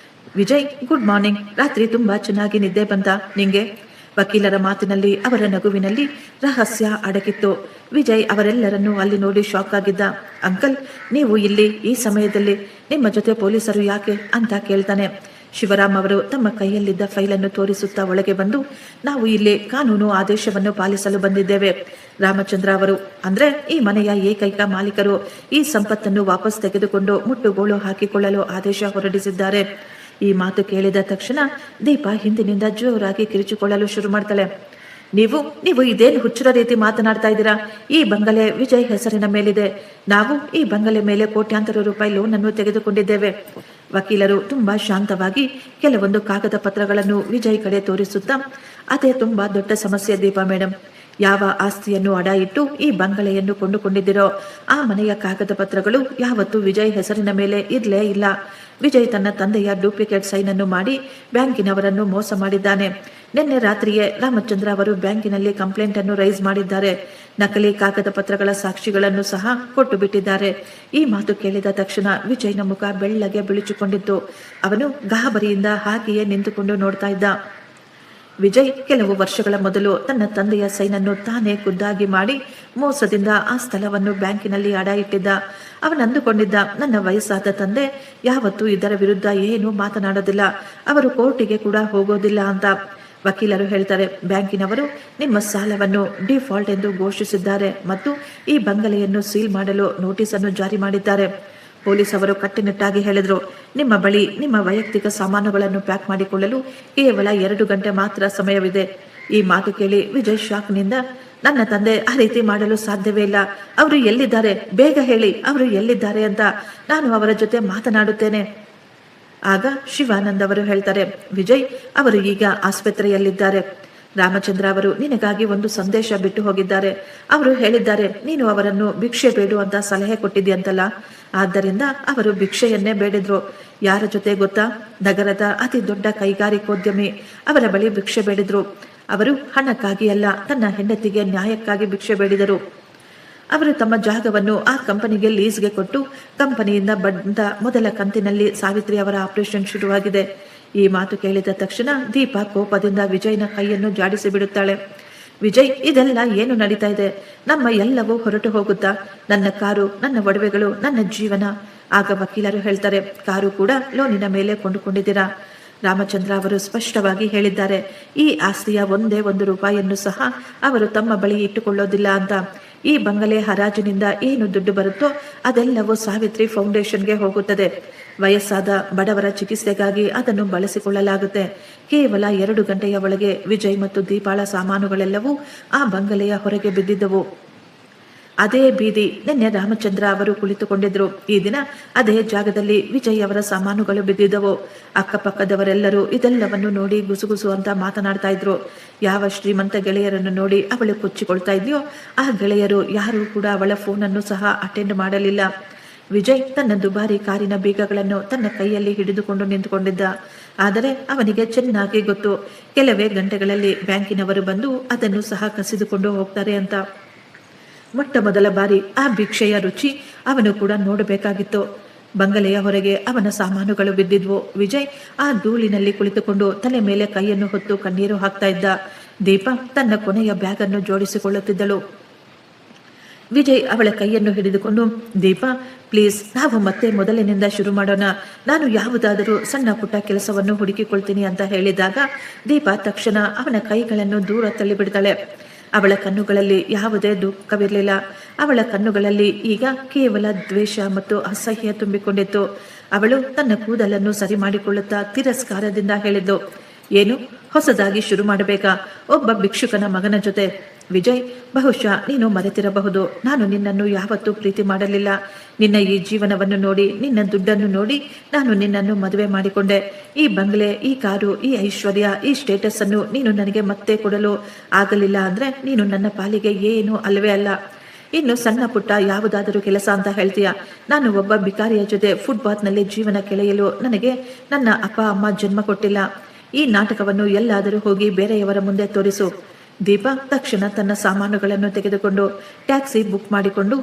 Speaker 1: Vijay, good morning. ರಾತ್ರಿ ತುಂಬಾ ಚೆನ್ನಾಗಿ ನಿದ್ದೆ ಬಂತ ನಿಂಗೆ? ವಕೀಲರ ಮಾತಿನಲ್ಲಿ, ಅವರ ನಗುವಿನಲ್ಲಿ ರಹಸ್ಯ ಅಡಗಿತ್ತು. ವಿಜಯ್ ಅವರೆಲ್ಲರನ್ನೂ ಅಲ್ಲಿ ನೋಡಿ ಶಾಕ್ ಆಗಿದ್ದ. ಅಂಕಲ್, ನೀವು ಇಲ್ಲಿ ಈ ಸಮಯದಲ್ಲಿ? ನಿಮ್ಮ ಜೊತೆ ಪೊಲೀಸರು ಯಾಕೆ ಅಂತ ಕೇಳ್ತಾನೆ. ಶಿವರಾಮ್ ಅವರು ತಮ್ಮ ಕೈಯಲ್ಲಿದ್ದ ಫೈಲನ್ನು ತೋರಿಸುತ್ತಾ ಒಳಗೆ ಬಂದು, ನಾವು ಇಲ್ಲಿ ಕಾನೂನು ಆದೇಶವನ್ನು ಪಾಲಿಸಲು ಬಂದಿದ್ದೇವೆ. ರಾಮಚಂದ್ರ ಅವರು ಅಂದ್ರೆ ಈ ಮನೆಯ ಏಕೈಕ ಮಾಲೀಕರು ಈ ಸಂಪತ್ತನ್ನು ವಾಪಸ್ ತೆಗೆದುಕೊಂಡು ಮುಟ್ಟುಗೋಲು ಹಾಕಿಕೊಳ್ಳಲು ಆದೇಶ ಹೊರಡಿಸಿದ್ದಾರೆ. ಈ ಮಾತು ಕೇಳಿದ ತಕ್ಷಣ ದೀಪಾ ಹಿಂದಿನಿಂದ ಜೋರಾಗಿ ಕಿರಿಚಿಕೊಳ್ಳಲು ಶುರು ಮಾಡ್ತಾಳೆ. ನೀವು ನೀವು ಇದೇನು ಹುಚ್ಚರ ರೀತಿ ಮಾತನಾಡ್ತಾ ಇದ್ದೀರಾ? ಈ ಬಂಗಲೆ ವಿಜಯ್ ಹೆಸರಿನ ಮೇಲಿದೆ. ನಾವು ಈ ಬಂಗಲೆ ಮೇಲೆ ಕೋಟ್ಯಾಂತರ ರೂಪಾಯಿ ಲೋನ್ ಅನ್ನು ತೆಗೆದುಕೊಂಡಿದ್ದೇವೆ. ವಕೀಲರು ತುಂಬಾ ಶಾಂತವಾಗಿ ಕೆಲವೊಂದು ಕಾಗದ ಪತ್ರಗಳನ್ನು ವಿಜಯ್ ಕಡೆ ತೋರಿಸುತ್ತಾ, ಅದೇ ತುಂಬಾ ದೊಡ್ಡ ಸಮಸ್ಯೆ ದೀಪಾ ಮೇಡಮ್. ಯಾವ ಆಸ್ತಿಯನ್ನು ಅಡ ಇಟ್ಟು ಈ ಬಂಗಲೆಯನ್ನು ಕೊಂಡುಕೊಂಡಿದ್ದೀರೋ ಆ ಮನೆಯ ಕಾಗದ ಪತ್ರಗಳು ಯಾವತ್ತೂ ವಿಜಯ್ ಹೆಸರಿನ ಮೇಲೆ ಇರಲೇ ಇಲ್ಲ. ವಿಜಯ್ ತನ್ನ ತಂದೆಯ ಡೂಪ್ಲಿಕೇಟ್ ಸೈನ್ ಅನ್ನು ಮಾಡಿ ಬ್ಯಾಂಕಿನವರನ್ನು ಮೋಸ ಮಾಡಿದ್ದಾನೆ. ನಿನ್ನೆ ರಾತ್ರಿಯೇ ರಾಮಚಂದ್ರ ಅವರು ಬ್ಯಾಂಕಿನಲ್ಲಿ ಕಂಪ್ಲೇಂಟ್ ಅನ್ನು ರೈಸ್ ಮಾಡಿದ್ದಾರೆ. ನಕಲಿ ಕಾಗದ ಪತ್ರಗಳ ಸಾಕ್ಷಿಗಳನ್ನು ಸಹ ಕೊಟ್ಟು ಬಿಟ್ಟಿದ್ದಾರೆ. ಈ ಮಾತು ಕೇಳಿದ ತಕ್ಷಣ ವಿಜಯ್ನ ಮುಖ ಬೆಳ್ಳಗೆ ಬಿಳಿಚಿಕೊಂಡಿತ್ತು. ಅವನು ಗಾಬರಿಯಿಂದ ಹಾಗೆಯೇ ನಿಂತುಕೊಂಡು ನೋಡ್ತಾ ಇದ್ದ. ವಿಜಯ್ ಕೆಲವು ವರ್ಷಗಳ ಮೊದಲು ತನ್ನ ತಂದೆಯ ಸೈನನ್ನು ತಾನೇ ಖುದ್ದಾಗಿ ಮಾಡಿ ಮೋಸದಿಂದ ಆ ಸ್ಥಳವನ್ನು ಬ್ಯಾಂಕಿನಲ್ಲಿ ಅಡ ಇಟ್ಟಿದ್ದ. ಅವನಂದುಕೊಂಡಿದ್ದ, ನನ್ನ ವಯಸ್ಸಾದ ತಂದೆ ಯಾವತ್ತೂ ಇದರ ವಿರುದ್ಧ ಏನೂ ಮಾತನಾಡೋದಿಲ್ಲ, ಅವರು ಕೋರ್ಟಿಗೆ ಕೂಡ ಹೋಗೋದಿಲ್ಲ ಅಂತ. ವಕೀಲರು ಹೇಳ್ತಾರೆ, ಬ್ಯಾಂಕಿನವರು ನಿಮ್ಮ ಸಾಲವನ್ನು ಡಿಫಾಲ್ಟ್ ಎಂದು ಘೋಷಿಸಿದ್ದಾರೆ ಮತ್ತು ಈ ಬಂಗಲೆಯನ್ನು ಸೀಲ್ ಮಾಡಲು ನೋಟಿಸ್ ಅನ್ನು ಜಾರಿ ಮಾಡಿದ್ದಾರೆ. ಪೊಲೀಸ್ ಅವರು ಕಟ್ಟುನಿಟ್ಟಾಗಿ ಹೇಳಿದ್ರು, ನಿಮ್ಮ ಬಳಿ ನಿಮ್ಮ ವೈಯಕ್ತಿಕ ಸಾಮಾನುಗಳನ್ನು ಪ್ಯಾಕ್ ಮಾಡಿಕೊಳ್ಳಲು ಕೇವಲ 2 ಗಂಟೆ ಮಾತ್ರ ಸಮಯವಿದೆ. ಈ ಮಾತು ಕೇಳಿ ವಿಜಯ್ ಶಾಕ್ನಿಂದ, ನನ್ನ ತಂದೆ ಆ ರೀತಿ ಮಾಡಲು ಸಾಧ್ಯವೇ ಇಲ್ಲ, ಅವರು ಎಲ್ಲಿದ್ದಾರೆ, ಬೇಗ ಹೇಳಿ ಅವರು ಎಲ್ಲಿದ್ದಾರೆ ಅಂತ ನಾನು ಅವರ ಜೊತೆ ಮಾತನಾಡುತ್ತೇನೆ. ಆಗ ಶಿವಾನಂದ್ ಅವರು ಹೇಳ್ತಾರೆ, ವಿಜಯ್ ಅವರು ಈಗ ಆಸ್ಪತ್ರೆಯಲ್ಲಿದ್ದಾರೆ. ರಾಮಚಂದ್ರ ಅವರು ನಿನಗಾಗಿ ಒಂದು ಸಂದೇಶ ಬಿಟ್ಟು ಹೋಗಿದ್ದಾರೆ. ಅವರು ಹೇಳಿದ್ದಾರೆ, ನೀನು ಅವರನ್ನು ಭಿಕ್ಷೆ ಬೇಡು ಅಂತ ಸಲಹೆ ಕೊಟ್ಟಿದ್ಯಂತಲ್ಲ, ಆದ್ದರಿಂದ ಅವರು ಭಿಕ್ಷೆಯನ್ನೇ ಬೇಡಿದ್ರು. ಯಾರ ಜೊತೆ ಗೊತ್ತಾ? ನಗರದ ಅತಿ ದೊಡ್ಡ ಕೈಗಾರಿಕೋದ್ಯಮಿ ಅವರ ಬಳಿ ಭಿಕ್ಷೆ ಬೇಡಿದ್ರು. ಅವರು ಹಣಕ್ಕಾಗಿ ಅಲ್ಲ, ತನ್ನ ಹೆಂಡತಿಗೆ ನ್ಯಾಯಕ್ಕಾಗಿ ಭಿಕ್ಷೆ ಬೇಡಿದರು. ಅವರು ತಮ್ಮ ಜಾಗವನ್ನು ಆ ಕಂಪನಿಗೆ ಲೀಸ್ಗೆ ಕೊಟ್ಟು ಕಂಪನಿಯಿಂದ ಬಂದ ಮೊದಲ ಕಂತಿನಲ್ಲಿ ಸಾವಿತ್ರಿ ಅವರ ಆಪರೇಷನ್ ಶುರುವಾಗಿದೆ. ಈ ಮಾತು ಕೇಳಿದ ತಕ್ಷಣ ದೀಪಾ ಕೋಪದಿಂದ ವಿಜಯ್ನ ಕೈಯನ್ನು ಜಾಡಿಸಿ ಬಿಡುತ್ತಾಳೆ. ವಿಜಯ್, ಇದೆಲ್ಲ ಏನು ನಡೀತಾ ಇದೆ? ನಮ್ಮ ಎಲ್ಲವೂ ಹೊರಟು ಹೋಗುತ್ತಾ? ನನ್ನ ಕಾರು, ನನ್ನ ಒಡವೆಗಳು, ನನ್ನ ಜೀವನ. ಆಗ ವಕೀಲರು ಹೇಳ್ತಾರೆ, ಕಾರು ಕೂಡ ಲೋನಿನ ಮೇಲೆ ಕೊಂಡುಕೊಂಡಿದ್ದೀರಾ. ರಾಮಚಂದ್ರ ಅವರು ಸ್ಪಷ್ಟವಾಗಿ ಹೇಳಿದ್ದಾರೆ, ಈ ಆಸ್ತಿಯ ಒಂದೇ 1 ರೂಪಾಯಿಯನ್ನು ಸಹ ಅವರು ತಮ್ಮ ಬಳಿ ಇಟ್ಟುಕೊಳ್ಳೋದಿಲ್ಲ ಅಂತ. ಈ ಬಂಗಲೆ ಹರಾಜಿನಿಂದ ಏನು ದುಡ್ಡು ಬರುತ್ತೋ ಅದೆಲ್ಲವೂ ಸಾವಿತ್ರಿ ಫೌಂಡೇಶನ್ಗೆ ಹೋಗುತ್ತದೆ. ವಯಸ್ಸಾದ ಬಡವರ ಚಿಕಿತ್ಸೆಗಾಗಿ ಅದನ್ನು ಬಳಸಿಕೊಳ್ಳಲಾಗುತ್ತೆ. ಕೇವಲ 2 ಗಂಟೆಯ ಒಳಗೆ ವಿಜಯ್ ಮತ್ತು ದೀಪಾಳ ಸಾಮಾನುಗಳೆಲ್ಲವೂ ಆ ಬಂಗಲೆಯ ಹೊರಗೆ ಬಿದ್ದಿದ್ದವು. ಅದೇ ಬೀದಿ ನಿನ್ನೆ ರಾಮಚಂದ್ರ ಅವರು ಕುಳಿತುಕೊಂಡಿದ್ರು. ಈ ದಿನ ಅದೇ ಜಾಗದಲ್ಲಿ ವಿಜಯ್ ಅವರ ಸಾಮಾನುಗಳು ಬಿದ್ದಿದ್ದವು. ಅಕ್ಕಪಕ್ಕದವರೆಲ್ಲರೂ ಇದೆಲ್ಲವನ್ನು ನೋಡಿ ಗುಸುಗುಸು ಅಂತ ಮಾತನಾಡ್ತಾ ಇದ್ರು. ಯಾವ ಶ್ರೀಮಂತ ಗೆಳೆಯರನ್ನು ನೋಡಿ ಅವಳು ಕೊಚ್ಚಿಕೊಳ್ತಾ ಇದೆಯೋ ಆ ಗೆಳೆಯರು ಯಾರೂ ಕೂಡ ಅವಳ ಫೋನನ್ನು ಸಹ ಅಟೆಂಡ್ ಮಾಡಲಿಲ್ಲ. ವಿಜಯ್ ತನ್ನ ದುಬಾರಿ ಕಾರಿನ ಬೀಗಗಳನ್ನು ತನ್ನ ಕೈಯಲ್ಲಿ ಹಿಡಿದುಕೊಂಡು ನಿಂತುಕೊಂಡಿದ್ದ. ಆದರೆ ಅವನಿಗೆ ಚೆನ್ನಾಗಿ ಗೊತ್ತು, ಕೆಲವೇ ಗಂಟೆಗಳಲ್ಲಿ ಬ್ಯಾಂಕಿನವರು ಬಂದು ಅದನ್ನು ಸಹ ಕಸಿದುಕೊಂಡು ಹೋಗ್ತಾರೆ ಅಂತ. ಮೊಟ್ಟ ಮೊದಲ ಬಾರಿ ಆ ಭಿಕ್ಷೆಯ ರುಚಿ ಅವನು ಕೂಡ ನೋಡಬೇಕಾಗಿತ್ತು. ಬಂಗಲೆಯ ಹೊರಗೆ ಅವನ ಸಾಮಾನುಗಳು ಬಿದ್ದಿದ್ವು. ವಿಜಯ್ ಆ ಧೂಳಿನಲ್ಲಿ ಕುಳಿತುಕೊಂಡು ತಲೆ ಮೇಲೆ ಕೈಯನ್ನು ಹೊತ್ತು ಕಣ್ಣೀರು ಹಾಕ್ತಾ ಇದ್ದ. ದೀಪಾ ತನ್ನ ಕೊನೆಯ ಬ್ಯಾಗ್ ಅನ್ನು ಜೋಡಿಸಿಕೊಳ್ಳುತ್ತಿದ್ದಳು. ವಿಜಯ್ ಅವಳ ಕೈಯನ್ನು ಹಿಡಿದುಕೊಂಡು, ದೀಪಾ ಪ್ಲೀಸ್, ನಾವು ಮತ್ತೆ ಮೊದಲಿನಿಂದ ಶುರು ಮಾಡೋಣ. ನಾನು ಯಾವುದಾದರೂ ಸಣ್ಣ ಪುಟ್ಟ ಕೆಲಸವನ್ನು ಹುಡುಕಿಕೊಳ್ತೀನಿ ಅಂತ ಹೇಳಿದಾಗ ದೀಪಾ ತಕ್ಷಣ ಅವನ ಕೈಗಳನ್ನು ದೂರ ತಳ್ಳಿಬಿಡ್ತಾಳೆ. ಅವಳ ಕಣ್ಣುಗಳಲ್ಲಿ ಯಾವುದೇ ದುಃಖವಿರಲಿಲ್ಲ. ಅವಳ ಕಣ್ಣುಗಳಲ್ಲಿ ಈಗ ಕೇವಲ ದ್ವೇಷ ಮತ್ತು ಅಸಹ್ಯ ತುಂಬಿಕೊಂಡಿತ್ತು. ಅವಳು ತನ್ನ ಕೂದಲನ್ನು ಸರಿ ಮಾಡಿಕೊಳ್ಳುತ್ತಾ ತಿರಸ್ಕಾರದಿಂದ ಹೇಳಿದ್ದು, ಏನು ಹೊಸದಾಗಿ ಶುರು ಮಾಡಬೇಕಾ? ಒಬ್ಬ ಭಿಕ್ಷುಕನ ಮಗನ ಜೊತೆ? ವಿಜಯ್, ಬಹುಶಃ ನೀನು ಮರೆತಿರಬಹುದು, ನಾನು ನಿನ್ನನ್ನು ಯಾವತ್ತೂ ಪ್ರೀತಿ ಮಾಡಲಿಲ್ಲ. ನಿನ್ನ ಈ ಜೀವನವನ್ನು ನೋಡಿ, ನಿನ್ನ ದುಡ್ಡನ್ನು ನೋಡಿ ನಾನು ನಿನ್ನನ್ನು ಮದುವೆ ಮಾಡಿಕೊಂಡೆ. ಈ ಬಂಗ್ಲೆ, ಈ ಕಾರು, ಈ ಐಶ್ವರ್ಯ, ಈ ಸ್ಟೇಟಸ್ ಅನ್ನು ನೀನು ನನಗೆ ಮತ್ತೆ ಕೊಡಲು ಆಗಲಿಲ್ಲ ಅಂದ್ರೆ ನೀನು ನನ್ನ ಪಾಲಿಗೆ ಏನೂ ಅಲ್ಲವೇ ಅಲ್ಲ. ಇನ್ನು ಸಣ್ಣ ಪುಟ್ಟ ಯಾವುದಾದರೂ ಕೆಲಸ ಅಂತ ಹೇಳ್ತೀಯ? ನಾನು ಒಬ್ಬ ಬಿಕಾರಿಯ ಜೊತೆ ಫುಟ್ಪಾತ್ನಲ್ಲಿ ಜೀವನ ಕೆಳೆಯಲು ನನಗೆ ನನ್ನ ಅಪ್ಪ ಅಮ್ಮ ಜನ್ಮ ಕೊಟ್ಟಿಲ್ಲ. ಈ ನಾಟಕವನ್ನು ಎಲ್ಲಾದರೂ ಹೋಗಿ ಬೇರೆಯವರ ಮುಂದೆ ತೋರಿಸು. ದೀಪಾ ತಕ್ಷಣ ತನ್ನ ಸಾಮಾನುಗಳನ್ನು ತೆಗೆದುಕೊಂಡು ಟ್ಯಾಕ್ಸಿ ಬುಕ್ ಮಾಡಿಕೊಂಡು,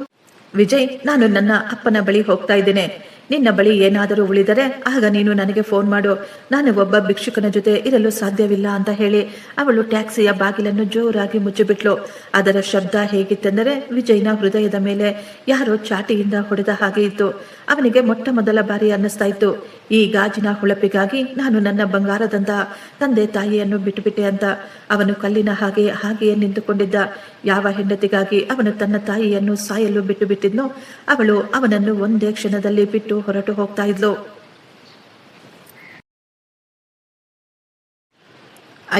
Speaker 1: ವಿಜಯ್, ನಾನು ನನ್ನ ಅಪ್ಪನ ಬಳಿ ಹೋಗ್ತಾ ಇದ್ದೇನೆ. ನಿನ್ನ ಬಳಿ ಏನಾದರೂ ಉಳಿದರೆ ಆಗ ನೀನು ನನಗೆ ಫೋನ್ ಮಾಡು. ನಾನು ಒಬ್ಬ ಭಿಕ್ಷುಕನ ಜೊತೆ ಇರಲು ಸಾಧ್ಯವಿಲ್ಲ ಅಂತ ಹೇಳಿ ಅವಳು ಟ್ಯಾಕ್ಸಿಯ ಬಾಗಿಲನ್ನು ಜೋರಾಗಿ ಮುಚ್ಚಿಬಿಟ್ಲು. ಅದರ ಶಬ್ದ ಹೇಗಿತ್ತೆಂದರೆ ವಿಜಯ್ನ ಹೃದಯದ ಮೇಲೆ ಯಾರೋ ಚಾಟಿಯಿಂದ ಹೊಡೆದ ಹಾಗೆ ಇತ್ತು. ಅವನಿಗೆ ಮೊಟ್ಟ ಮೊದಲ ಬಾರಿ ಅನ್ನಿಸ್ತಾ ಇತ್ತು, ಈ ಗಾಜಿನ ಹೊಳಪಿಗಾಗಿ ನಾನು ನನ್ನ ಬಂಗಾರದಂತ ತಂದೆ ತಾಯಿಯನ್ನು ಬಿಟ್ಟುಬಿಟ್ಟೆ ಅಂತ. ಅವನು ಕಲ್ಲಿನ ಹಾಗೆಯೇ ನಿಂತುಕೊಂಡಿದ್ದ. ಯಾವ ಹೆಂಡತಿಗಾಗಿ ಅವನು ತನ್ನ ತಾಯಿಯನ್ನು ಸಾಯಲು ಬಿಟ್ಟು ಬಿಟ್ಟಿದ್ನೋ ಅವಳು ಅವನನ್ನು ಒಂದೇ ಕ್ಷಣದಲ್ಲಿ ಬಿಟ್ಟು ಹೊರಟು ಹೋಗ್ತಾ ಇದ್ಲು.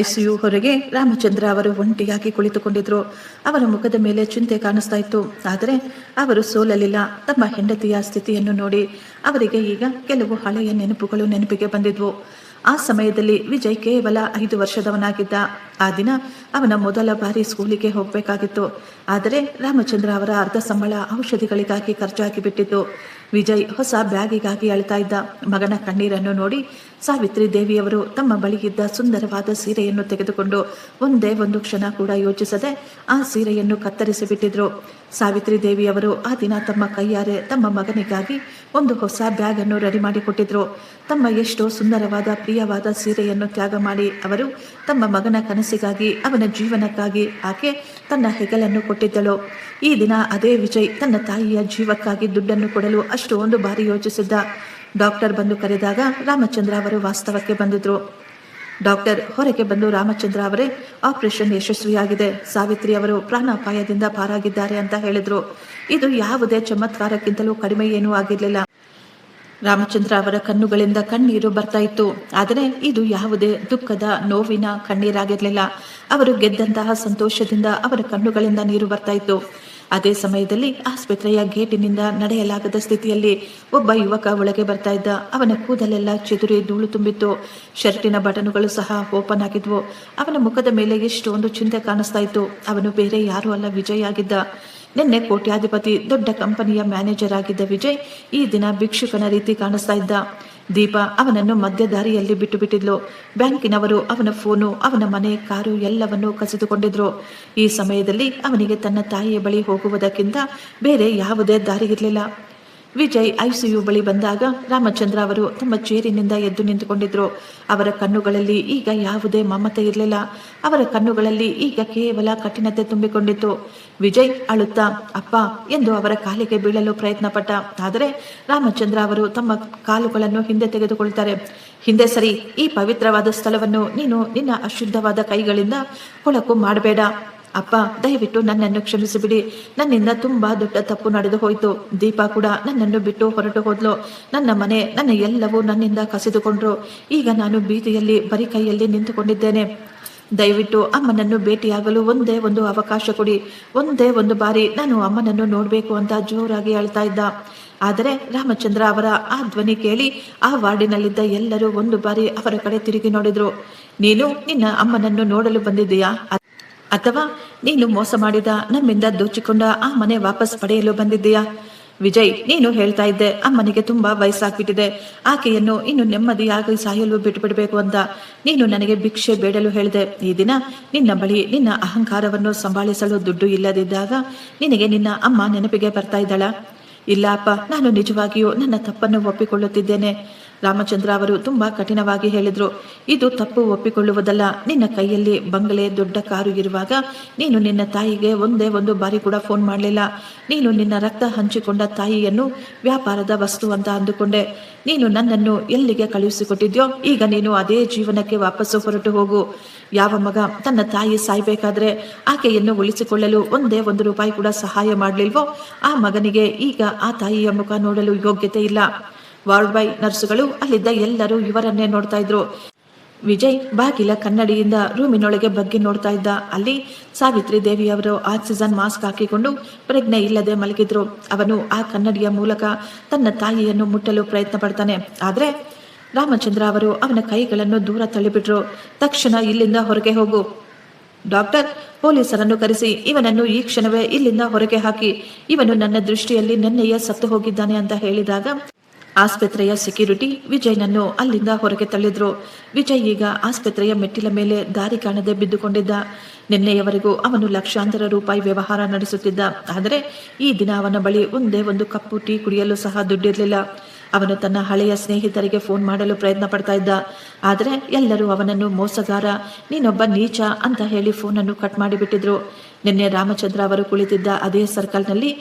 Speaker 1: ಐಸಿಯು ಹೊರಗೆ ರಾಮಚಂದ್ರ ಅವರು ಒಂಟಿಯಾಗಿ ಕುಳಿತುಕೊಂಡಿದ್ರು. ಅವರ ಮುಖದ ಮೇಲೆ ಚಿಂತೆ ಕಾಣಿಸ್ತಾ ಇತ್ತು. ಆದರೆ ಅವರು ಸೋಲಲಿಲ್ಲ. ತಮ್ಮ ಹೆಂಡತಿಯ ಸ್ಥಿತಿಯನ್ನು ನೋಡಿ ಅವರಿಗೆ ಈಗ ಕೆಲವು ಹಳೆಯ ನೆನಪುಗಳು ನೆನಪಿಗೆ ಬಂದಿದ್ವು. ಆ ಸಮಯದಲ್ಲಿ ವಿಜಯ್ ಕೇವಲ 5 ವರ್ಷದವನಾಗಿದ್ದ. ಆ ದಿನ ಅವನ ಮೊದಲ ಬಾರಿ ಸ್ಕೂಲಿಗೆ ಹೋಗಬೇಕಾಗಿತ್ತು. ಆದರೆ ರಾಮಚಂದ್ರ ಅವರ ಅರ್ಧ ಸಂಬಳ ಔಷಧಿಗಳಿಗಾಗಿ ಖರ್ಚಾಗಿ ಬಿಟ್ಟಿತ್ತು. ವಿಜಯ್ ಹೊಸ ಬ್ಯಾಗಿಗಾಗಿ ಅಳ್ತಾ ಇದ್ದ. ಮಗನ ಕಣ್ಣೀರನ್ನು ನೋಡಿ ಸಾವಿತ್ರಿ ದೇವಿಯವರು ತಮ್ಮ ಬಳಿಯಿದ್ದ ಸುಂದರವಾದ ಸೀರೆಯನ್ನು ತೆಗೆದುಕೊಂಡು ಒಂದೇ ಒಂದು ಕ್ಷಣ ಕೂಡ ಯೋಚಿಸದೆ ಆ ಸೀರೆಯನ್ನು ಕತ್ತರಿಸಿ ಬಿಟ್ಟಿದ್ರು. ಸಾವಿತ್ರಿ ದೇವಿಯವರು ಆ ದಿನ ತಮ್ಮ ಕೈಯಾರೆ ತಮ್ಮ ಮಗನಿಗಾಗಿ ಒಂದು ಹೊಸ ಬ್ಯಾಗ್ ಅನ್ನು ರೆಡಿ ಮಾಡಿಕೊಟ್ಟಿದ್ರು. ತಮ್ಮ ಎಷ್ಟೋ ಸುಂದರವಾದ ಪ್ರಿಯವಾದ ಸೀರೆಯನ್ನು ತ್ಯಾಗ ಮಾಡಿ ಅವರು ತಮ್ಮ ಮಗನ ಕನಸಿಗಾಗಿ ಅವನ ಜೀವನಕ್ಕಾಗಿ ಆಕೆ ತನ್ನ ಹೆಗಲನ್ನು ಕೊಟ್ಟಿದ್ದಳು. ಈ ದಿನ ಅದೇ ವಿಜಯ್ ತನ್ನ ತಾಯಿಯ ಜೀವಕ್ಕಾಗಿ ದುಡ್ಡನ್ನು ಕೊಡಲು ಅಷ್ಟೊಂದು ಬಾರಿ ಯೋಚಿಸಿದ್ದ. ಡಾಕ್ಟರ್ ಬಂದು ಕರೆದಾಗ ರಾಮಚಂದ್ರ ಅವರು ವಾಸ್ತವಕ್ಕೆ ಬಂದಿದ್ರು. ಡಾಕ್ಟರ್ ಹೊರಗೆ ಬಂದು ರಾಮಚಂದ್ರ ಅವರೇ, ಆಪರೇಷನ್ ಯಶಸ್ವಿಯಾಗಿದೆ, ಸಾವಿತ್ರಿ ಅವರು ಪ್ರಾಣಾಪಾಯದಿಂದ ಪಾರಾಗಿದ್ದಾರೆ ಅಂತ ಹೇಳಿದ್ರು. ಇದು ಯಾವುದೇ ಚಮತ್ಕಾರಕ್ಕಿಂತಲೂ ಕಡಿಮೆ ಏನೂ ಆಗಿರಲಿಲ್ಲ. ರಾಮಚಂದ್ರ ಅವರ ಕಣ್ಣುಗಳಿಂದ ಕಣ್ಣೀರು ಬರ್ತಾ ಇತ್ತು. ಆದರೆ ಇದು ಯಾವುದೇ ದುಃಖದ ನೋವಿನ ಕಣ್ಣೀರಾಗಿರಲಿಲ್ಲ. ಅವರು ಗೆದ್ದಂತಹ ಸಂತೋಷದಿಂದ ಅವರ ಕಣ್ಣುಗಳಿಂದ ನೀರು ಬರ್ತಾ ಇತ್ತು. ಅದೇ ಸಮಯದಲ್ಲಿ ಆಸ್ಪತ್ರೆಯ ಗೇಟಿನಿಂದ ನಡೆಯಲಾಗದ ಸ್ಥಿತಿಯಲ್ಲಿ ಒಬ್ಬ ಯುವಕ ಒಳಗೆ ಬರ್ತಾ ಇದ್ದ. ಅವನ ಕೂದಲೆಲ್ಲ ಚೆದುರಿ ಧೂಳು ತುಂಬಿತ್ತು. ಶರ್ಟಿನ ಬಟನುಗಳು ಸಹ ಓಪನ್ ಆಗಿದ್ವು. ಅವನ ಮುಖದ ಮೇಲೆ ಎಷ್ಟೊಂದು ಚಿಂತೆ ಕಾಣಿಸ್ತಾ ಇತ್ತು. ಅವನು ಬೇರೆ ಯಾರೂ ಅಲ್ಲ, ವಿಜಯ್ ಆಗಿದ್ದ. ನಿನ್ನೆ ಕೋಟ್ಯಾಧಿಪತಿ ದೊಡ್ಡ ಕಂಪನಿಯ ಮ್ಯಾನೇಜರ್ ಆಗಿದ್ದ ವಿಜಯ್ ಈ ದಿನ ಭಿಕ್ಷುಕನ ರೀತಿ ಕಾಣಿಸ್ತಾ ಇದ್ದ. ದೀಪಾ ಅವನನ್ನು ಮಧ್ಯ ದಾರಿಯಲ್ಲಿ ಬಿಟ್ಟು ಬಿಟ್ಟಿದ್ಲು. ಬ್ಯಾಂಕಿನವರು ಅವನ ಫೋನು, ಅವನ ಮನೆ, ಕಾರು ಎಲ್ಲವನ್ನೂ ಕಸಿದುಕೊಂಡಿದ್ರು. ಈ ಸಮಯದಲ್ಲಿ ಅವನಿಗೆ ತನ್ನ ತಾಯಿಯ ಬಳಿ ಹೋಗುವುದಕ್ಕಿಂತ ಬೇರೆ ಯಾವುದೇ ದಾರಿ ಇರಲಿಲ್ಲ. ವಿಜಯ್ ಐಸಿಯು ಬಳಿ ಬಂದಾಗ ರಾಮಚಂದ್ರ ಅವರು ತಮ್ಮ ಚೇರಿನಿಂದ ಎದ್ದು ನಿಂತುಕೊಂಡಿದ್ರು. ಅವರ ಕಣ್ಣುಗಳಲ್ಲಿ ಈಗ ಯಾವುದೇ ಮಮತೆ ಇರಲಿಲ್ಲ. ಅವರ ಕಣ್ಣುಗಳಲ್ಲಿ ಈಗ ಕೇವಲ ಕಠಿಣತೆ ತುಂಬಿಕೊಂಡಿತ್ತು. ವಿಜಯ್ ಅಳುತ್ತಾ ಅಪ್ಪ ಎಂದು ಅವರ ಕಾಲಿಗೆ ಬೀಳಲು ಪ್ರಯತ್ನ ಪಟ್ಟ. ಆದರೆ ರಾಮಚಂದ್ರ ಅವರು ತಮ್ಮ ಕಾಲುಗಳನ್ನು ಹಿಂದೆ ತೆಗೆದುಕೊಳ್ತಾರೆ. ಹಿಂದೆ ಸರಿ, ಈ ಪವಿತ್ರವಾದ ಸ್ಥಳವನ್ನು ನೀನು ನಿನ್ನ ಅಶುದ್ಧವಾದ ಕೈಗಳಿಂದ ಕೊಳಕು ಮಾಡಬೇಡ. ಅಪ್ಪ, ದಯವಿಟ್ಟು ನನ್ನನ್ನು ಕ್ಷಮಿಸಿಬಿಡಿ. ನನ್ನಿಂದ ತುಂಬಾ ದೊಡ್ಡ ತಪ್ಪು ನಡೆದು ಹೋಯಿತು. ದೀಪಾ ಕೂಡ ನನ್ನನ್ನು ಬಿಟ್ಟು ಹೊರಟು ಹೋದ್ಲು. ನನ್ನ ಮನೆ, ನನ್ನ ಎಲ್ಲವೂ ನನ್ನಿಂದ ಕಸಿದುಕೊಂಡ್ರು. ಈಗ ನಾನು ಬೀದಿಯಲ್ಲಿ ಬರೀ ಕೈಯಲ್ಲಿ ನಿಂತುಕೊಂಡಿದ್ದೇನೆ. ದಯವಿಟ್ಟು ಅಮ್ಮನನ್ನು ಭೇಟಿಯಾಗಲು ಒಂದೇ ಒಂದು ಅವಕಾಶ ಕೊಡಿ. ಒಂದೇ ಒಂದು ಬಾರಿ ನಾನು ಅಮ್ಮನನ್ನು ನೋಡಬೇಕು ಅಂತ ಜೋರಾಗಿ ಅಳ್ತಾ ಇದ್ದ. ಆದರೆ ರಾಮಚಂದ್ರ ಅವರ ಆ ಧ್ವನಿ ಕೇಳಿ ಆ ವಾರ್ಡಿನಲ್ಲಿದ್ದ ಎಲ್ಲರೂ ಒಂದು ಬಾರಿ ಅವರ ಕಡೆ ತಿರುಗಿ ನೋಡಿದ್ರು. ನೀನು ನಿನ್ನ ಅಮ್ಮನನ್ನು ನೋಡಲು ಬಂದಿದ್ದೀಯಾ, ಅಥವಾ ನೀನು ಮೋಸ ಮಾಡಿದ, ನಮ್ಮಿಂದ ದೋಚಿಕೊಂಡ ಆ ಮನೆ ವಾಪಸ್ ಪಡೆಯಲು ಬಂದಿದ್ದೀಯಾ? ವಿಜಯ್, ನೀನು ಹೇಳ್ತಾ ಇದ್ದೆ ಅಮ್ಮನಿಗೆ ತುಂಬಾ ವಯಸ್ಸಾಗ್ಬಿಟ್ಟಿದೆ, ಆಕೆಯನ್ನು ಇನ್ನು ನೆಮ್ಮದಿಯಾಗಿ ಸಾಯಲು ಬಿಟ್ಟುಬಿಡಬೇಕು ಅಂತ. ನೀನು ನನಗೆ ಭಿಕ್ಷೆ ಬೇಡಲು ಹೇಳಿದೆ. ಈ ದಿನ ನಿನ್ನ ಬಳಿ ನಿನ್ನ ಅಹಂಕಾರವನ್ನು ಸಂಭಾಳಿಸಲು ದುಡ್ಡು ಇಲ್ಲದಿದ್ದಾಗ ನಿನಗೆ ನಿನ್ನ ಅಮ್ಮ ನೆನಪಿಗೆ ಬರ್ತಾ ಇದ್ದಾಳ? ಇಲ್ಲ ಅಪ್ಪ, ನಾನು ನಿಜವಾಗಿಯೂ ನನ್ನ ತಪ್ಪನ್ನು ಒಪ್ಪಿಕೊಳ್ಳುತ್ತಿದ್ದೇನೆ. ರಾಮಚಂದ್ರ ಅವರು ತುಂಬಾ ಕಠಿಣವಾಗಿ ಹೇಳಿದ್ರು. ಇದು ತಪ್ಪು ಒಪ್ಪಿಕೊಳ್ಳುವುದಲ್ಲ. ನಿನ್ನ ಕೈಯಲ್ಲಿ ಬಂಗಲೆ, ದೊಡ್ಡ ಕಾರು ಇರುವಾಗ ನೀನು ನಿನ್ನ ತಾಯಿಗೆ ಒಂದೇ ಒಂದು ಬಾರಿ ಕೂಡ ಫೋನ್ ಮಾಡಲಿಲ್ಲ. ನೀನು ನಿನ್ನ ರಕ್ತ ಹಂಚಿಕೊಂಡ ತಾಯಿಯನ್ನು ವ್ಯಾಪಾರದ ವಸ್ತು ಅಂತ ಅಂದುಕೊಂಡೆ. ನೀನು ನನ್ನನ್ನು ಎಲ್ಲಿಗೆ ಕಳುಹಿಸಿಕೊಟ್ಟಿದ್ಯೋ ಈಗ ನೀನು ಅದೇ ಜೀವನಕ್ಕೆ ವಾಪಸ್ಸು ಹೊರಟು ಹೋಗು. ಯಾವ ಮಗ ತನ್ನ ತಾಯಿ ಸಾಯ್ಬೇಕಾದ್ರೆ ಆಕೆಯನ್ನು ಉಳಿಸಿಕೊಳ್ಳಲು ಒಂದೇ ₹1 ಕೂಡ ಸಹಾಯ ಮಾಡಲಿಲ್ವೋ ಆ ಮಗನಿಗೆ ಈಗ ಆ ತಾಯಿಯ ಮುಖ ನೋಡಲು ಯೋಗ್ಯತೆ ಇಲ್ಲ. ವಾರ್ಡ್ ಬಾಯ್, ನರ್ಸುಗಳು, ಅಲ್ಲಿದ್ದ ಎಲ್ಲರೂ ಇವರನ್ನೇ ನೋಡ್ತಾ ಇದ್ರು. ವಿಜಯ್ ಬಾಗಿಲ ಕನ್ನಡಿಯಿಂದ ರೂಮಿನೊಳಗೆ ಬಗ್ಗೆ ನೋಡ್ತಾ ಇದ್ದ. ಅಲ್ಲಿ ಸಾವಿತ್ರಿ ದೇವಿಯವರು ಆಕ್ಸಿಜನ್ ಮಾಸ್ಕ್ ಹಾಕಿಕೊಂಡು ಪ್ರಜ್ಞೆ ಇಲ್ಲದೆ ಮಲಗಿದ್ರು. ಅವನು ಆ ಕನ್ನಡಿಯ ಮೂಲಕ ತನ್ನ ತಾಯಿಯನ್ನು ಮುಟ್ಟಲು ಪ್ರಯತ್ನ ಪಡ್ತಾನೆ. ಆದ್ರೆ ರಾಮಚಂದ್ರ ಅವರು ಅವನ ಕೈಗಳನ್ನು ದೂರ ತಳ್ಳಿಬಿಟ್ರು. ತಕ್ಷಣ ಇಲ್ಲಿಂದ ಹೊರಗೆ ಹೋಗು. ಡಾಕ್ಟರ್, ಪೊಲೀಸರನ್ನು ಕರೆಸಿ ಇವನನ್ನು ಈ ಕ್ಷಣವೇ ಇಲ್ಲಿಂದ ಹೊರಗೆ ಹಾಕಿ. ಇವನು ನನ್ನ ದೃಷ್ಟಿಯಲ್ಲಿ ನಿನ್ನೆಯೇ ಸತ್ತು ಹೋಗಿದ್ದಾನೆ ಅಂತ ಹೇಳಿದಾಗ ಆಸ್ಪತ್ರೆಯ ಸೆಕ್ಯೂರಿಟಿ ವಿಜಯ್ನನ್ನು ಅಲ್ಲಿಂದ ಹೊರಗೆ ತಳ್ಳಿದ್ರು. ವಿಜಯ್ ಈಗ ಆಸ್ಪತ್ರೆಯ ಮೆಟ್ಟಿಲ ಮೇಲೆ ದಾರಿ ಕಾಣದೆ ಬಿದ್ದುಕೊಂಡಿದ್ದ. ನಿನ್ನೆಯವರೆಗೂ ಅವನು ಲಕ್ಷಾಂತರ ರೂಪಾಯಿ ವ್ಯವಹಾರ ನಡೆಸುತ್ತಿದ್ದ. ಆದರೆ ಈ ದಿನ ಅವನ ಬಳಿ ಒಂದೇ ಒಂದು ಕಪ್ಪು ಟೀ ಕುಡಿಯಲು ಸಹ ದುಡ್ಡಿರಲಿಲ್ಲ. ಅವನು ತನ್ನ ಹಳೆಯ ಸ್ನೇಹಿತರಿಗೆ ಫೋನ್ ಮಾಡಲು ಪ್ರಯತ್ನ ಪಡ್ತಾ ಇದ್ದ. ಆದರೆ ಎಲ್ಲರೂ ಅವನನ್ನು ಮೋಸಗಾರ, ನೀನೊಬ್ಬ ನೀಚ ಅಂತ ಹೇಳಿ ಫೋನನ್ನು ಕಟ್ ಮಾಡಿಬಿಟ್ಟಿದ್ರು. ನಿನ್ನೆ ರಾಮಚಂದ್ರ ಅವರು ಕುಳಿತಿದ್ದ ಅದೇ ಸರ್ಕಲ್ನಲ್ಲಿ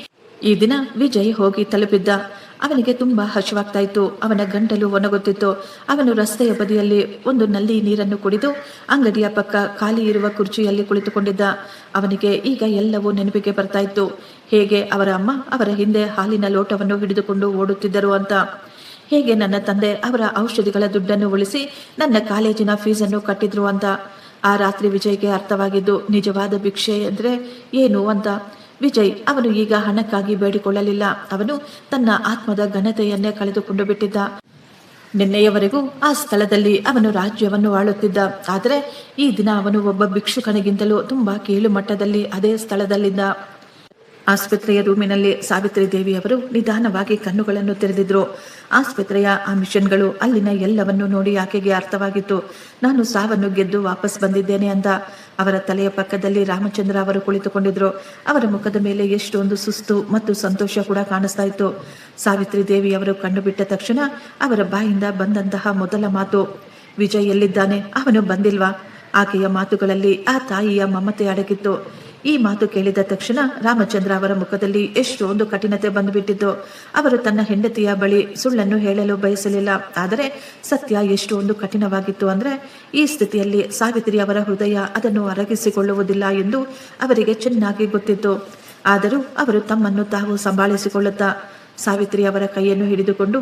Speaker 1: ಈ ದಿನ ವಿಜಯ್ ಹೋಗಿ ತಲುಪಿದ್ದ. ಅವನಿಗೆ ತುಂಬಾ ಹಸಿವಾಗ್ತಾ ಇತ್ತು. ಅವನ ಗಂಟಲು ಒಣಗುತ್ತಿತ್ತು. ಅವನು ರಸ್ತೆಯ ಬದಿಯಲ್ಲಿ ಒಂದು ನಲ್ಲಿ ನೀರನ್ನು ಕುಡಿದು ಅಂಗಡಿಯ ಪಕ್ಕ ಖಾಲಿ ಇರುವ ಕುರ್ಚಿಯಲ್ಲಿ ಕುಳಿತುಕೊಂಡಿದ್ದ. ಅವನಿಗೆ ಈಗ ಎಲ್ಲವೂ ನೆನಪಿಗೆ ಬರ್ತಾ ಇತ್ತು. ಹೇಗೆ ಅವರ ಅಮ್ಮ ಅವರ ಹಿಂದೆ ಹಾಲಿನ ಲೋಟವನ್ನು ಹಿಡಿದುಕೊಂಡು ಓಡುತ್ತಿದ್ದರು ಅಂತ. ಹೇಗೆ ನನ್ನ ತಂದೆ ಅವರ ಔಷಧಿಗಳ ದುಡ್ಡನ್ನು ಉಳಿಸಿ ನನ್ನ ಕಾಲೇಜಿನ ಫೀಸನ್ನು ಕಟ್ಟಿದ್ರು ಅಂತ. ಆ ರಾತ್ರಿ ವಿಜಯ್ಗೆ ಅರ್ಥವಾಗಿದ್ದು ನಿಜವಾದ ಭಿಕ್ಷೆ ಅಂದರೆ ಏನು ಅಂತ. ವಿಜಯ್ ಅವನು ಈಗ ಹಣಕ್ಕಾಗಿ ಬೇಡಿಕೊಳ್ಳಲಿಲ್ಲ, ಅವನು ತನ್ನ ಆತ್ಮದ ಘನತೆಯನ್ನೇ ಕಳೆದುಕೊಂಡು ಬಿಟ್ಟಿದ್ದ. ನಿನ್ನೆಯವರೆಗೂ ಆ ಸ್ಥಳದಲ್ಲಿ ಅವನು ರಾಜ್ಯವನ್ನು ಆಳುತ್ತಿದ್ದ, ಆದರೆ ಈ ದಿನ ಅವನು ಒಬ್ಬ ಭಿಕ್ಷುಕನಿಗಿಂತಲೂ ತುಂಬಾ ಕೀಳು ಮಟ್ಟದಲ್ಲಿ ಅದೇ ಸ್ಥಳದಲ್ಲಿದ್ದ. ಆಸ್ಪತ್ರೆಯ ರೂಮಿನಲ್ಲಿ ಸಾವಿತ್ರಿ ದೇವಿಯವರು ನಿಧಾನವಾಗಿ ಕಣ್ಣುಗಳನ್ನು ತೆರೆದಿದ್ರು. ಆಸ್ಪತ್ರೆಯ ಆ ಮಿಷನ್ಗಳು, ಅಲ್ಲಿನ ಎಲ್ಲವನ್ನೂ ನೋಡಿ ಆಕೆಗೆ ಅರ್ಥವಾಗಿತ್ತು. ನಾನು ಸಾವನ್ನು ಗೆದ್ದು ವಾಪಸ್ ಬಂದಿದ್ದೇನೆ ಅಂತ. ಅವರ ತಲೆಯ ಪಕ್ಕದಲ್ಲಿ ರಾಮಚಂದ್ರ ಅವರು ಕುಳಿತುಕೊಂಡಿದ್ರು. ಅವರ ಮುಖದ ಮೇಲೆ ಎಷ್ಟೊಂದು ಸುಸ್ತು ಮತ್ತು ಸಂತೋಷ ಕೂಡ ಕಾಣಿಸ್ತಾ ಇತ್ತು. ಸಾವಿತ್ರಿ ದೇವಿಯವರು ಕಣ್ಣು ಬಿಟ್ಟ ತಕ್ಷಣ ಅವರ ಬಾಯಿಂದ ಬಂದಂತಹ ಮೊದಲ ಮಾತು, ವಿಜಯ್ ಎಲ್ಲಿದ್ದಾನೆ, ಅವನು ಬಂದಿಲ್ವಾ? ಆಕೆಯ ಮಾತುಗಳಲ್ಲಿ ಆ ತಾಯಿಯ ಮಮತೆ ಅಡಗಿತ್ತು. ಈ ಮಾತು ಕೇಳಿದ ತಕ್ಷಣ ರಾಮಚಂದ್ರ ಅವರ ಮುಖದಲ್ಲಿ ಎಷ್ಟೊಂದು ಕಠಿಣತೆ ಬಂದುಬಿಟ್ಟಿತ್ತು. ಅವರು ತನ್ನ ಹೆಂಡತಿಯ ಬಳಿ ಸುಳ್ಳನ್ನು ಹೇಳಲು ಬಯಸಲಿಲ್ಲ, ಆದರೆ ಸತ್ಯ ಎಷ್ಟೊಂದು ಕಠಿಣವಾಗಿತ್ತು ಅಂದ್ರೆ ಈ ಸ್ಥಿತಿಯಲ್ಲಿ ಸಾವಿತ್ರಿ ಅವರ ಹೃದಯ ಅದನ್ನು ಅರಗಿಸಿಕೊಳ್ಳುವುದಿಲ್ಲ ಎಂದು ಅವರಿಗೆ ಚೆನ್ನಾಗಿ ಗೊತ್ತಿತ್ತು. ಆದರೂ ಅವರು ತಮ್ಮನ್ನು ತಾವು ಸಂಭಾಳಿಸಿಕೊಳ್ಳುತ್ತಾ ಸಾವಿತ್ರಿ ಅವರ ಕೈಯನ್ನು ಹಿಡಿದುಕೊಂಡು,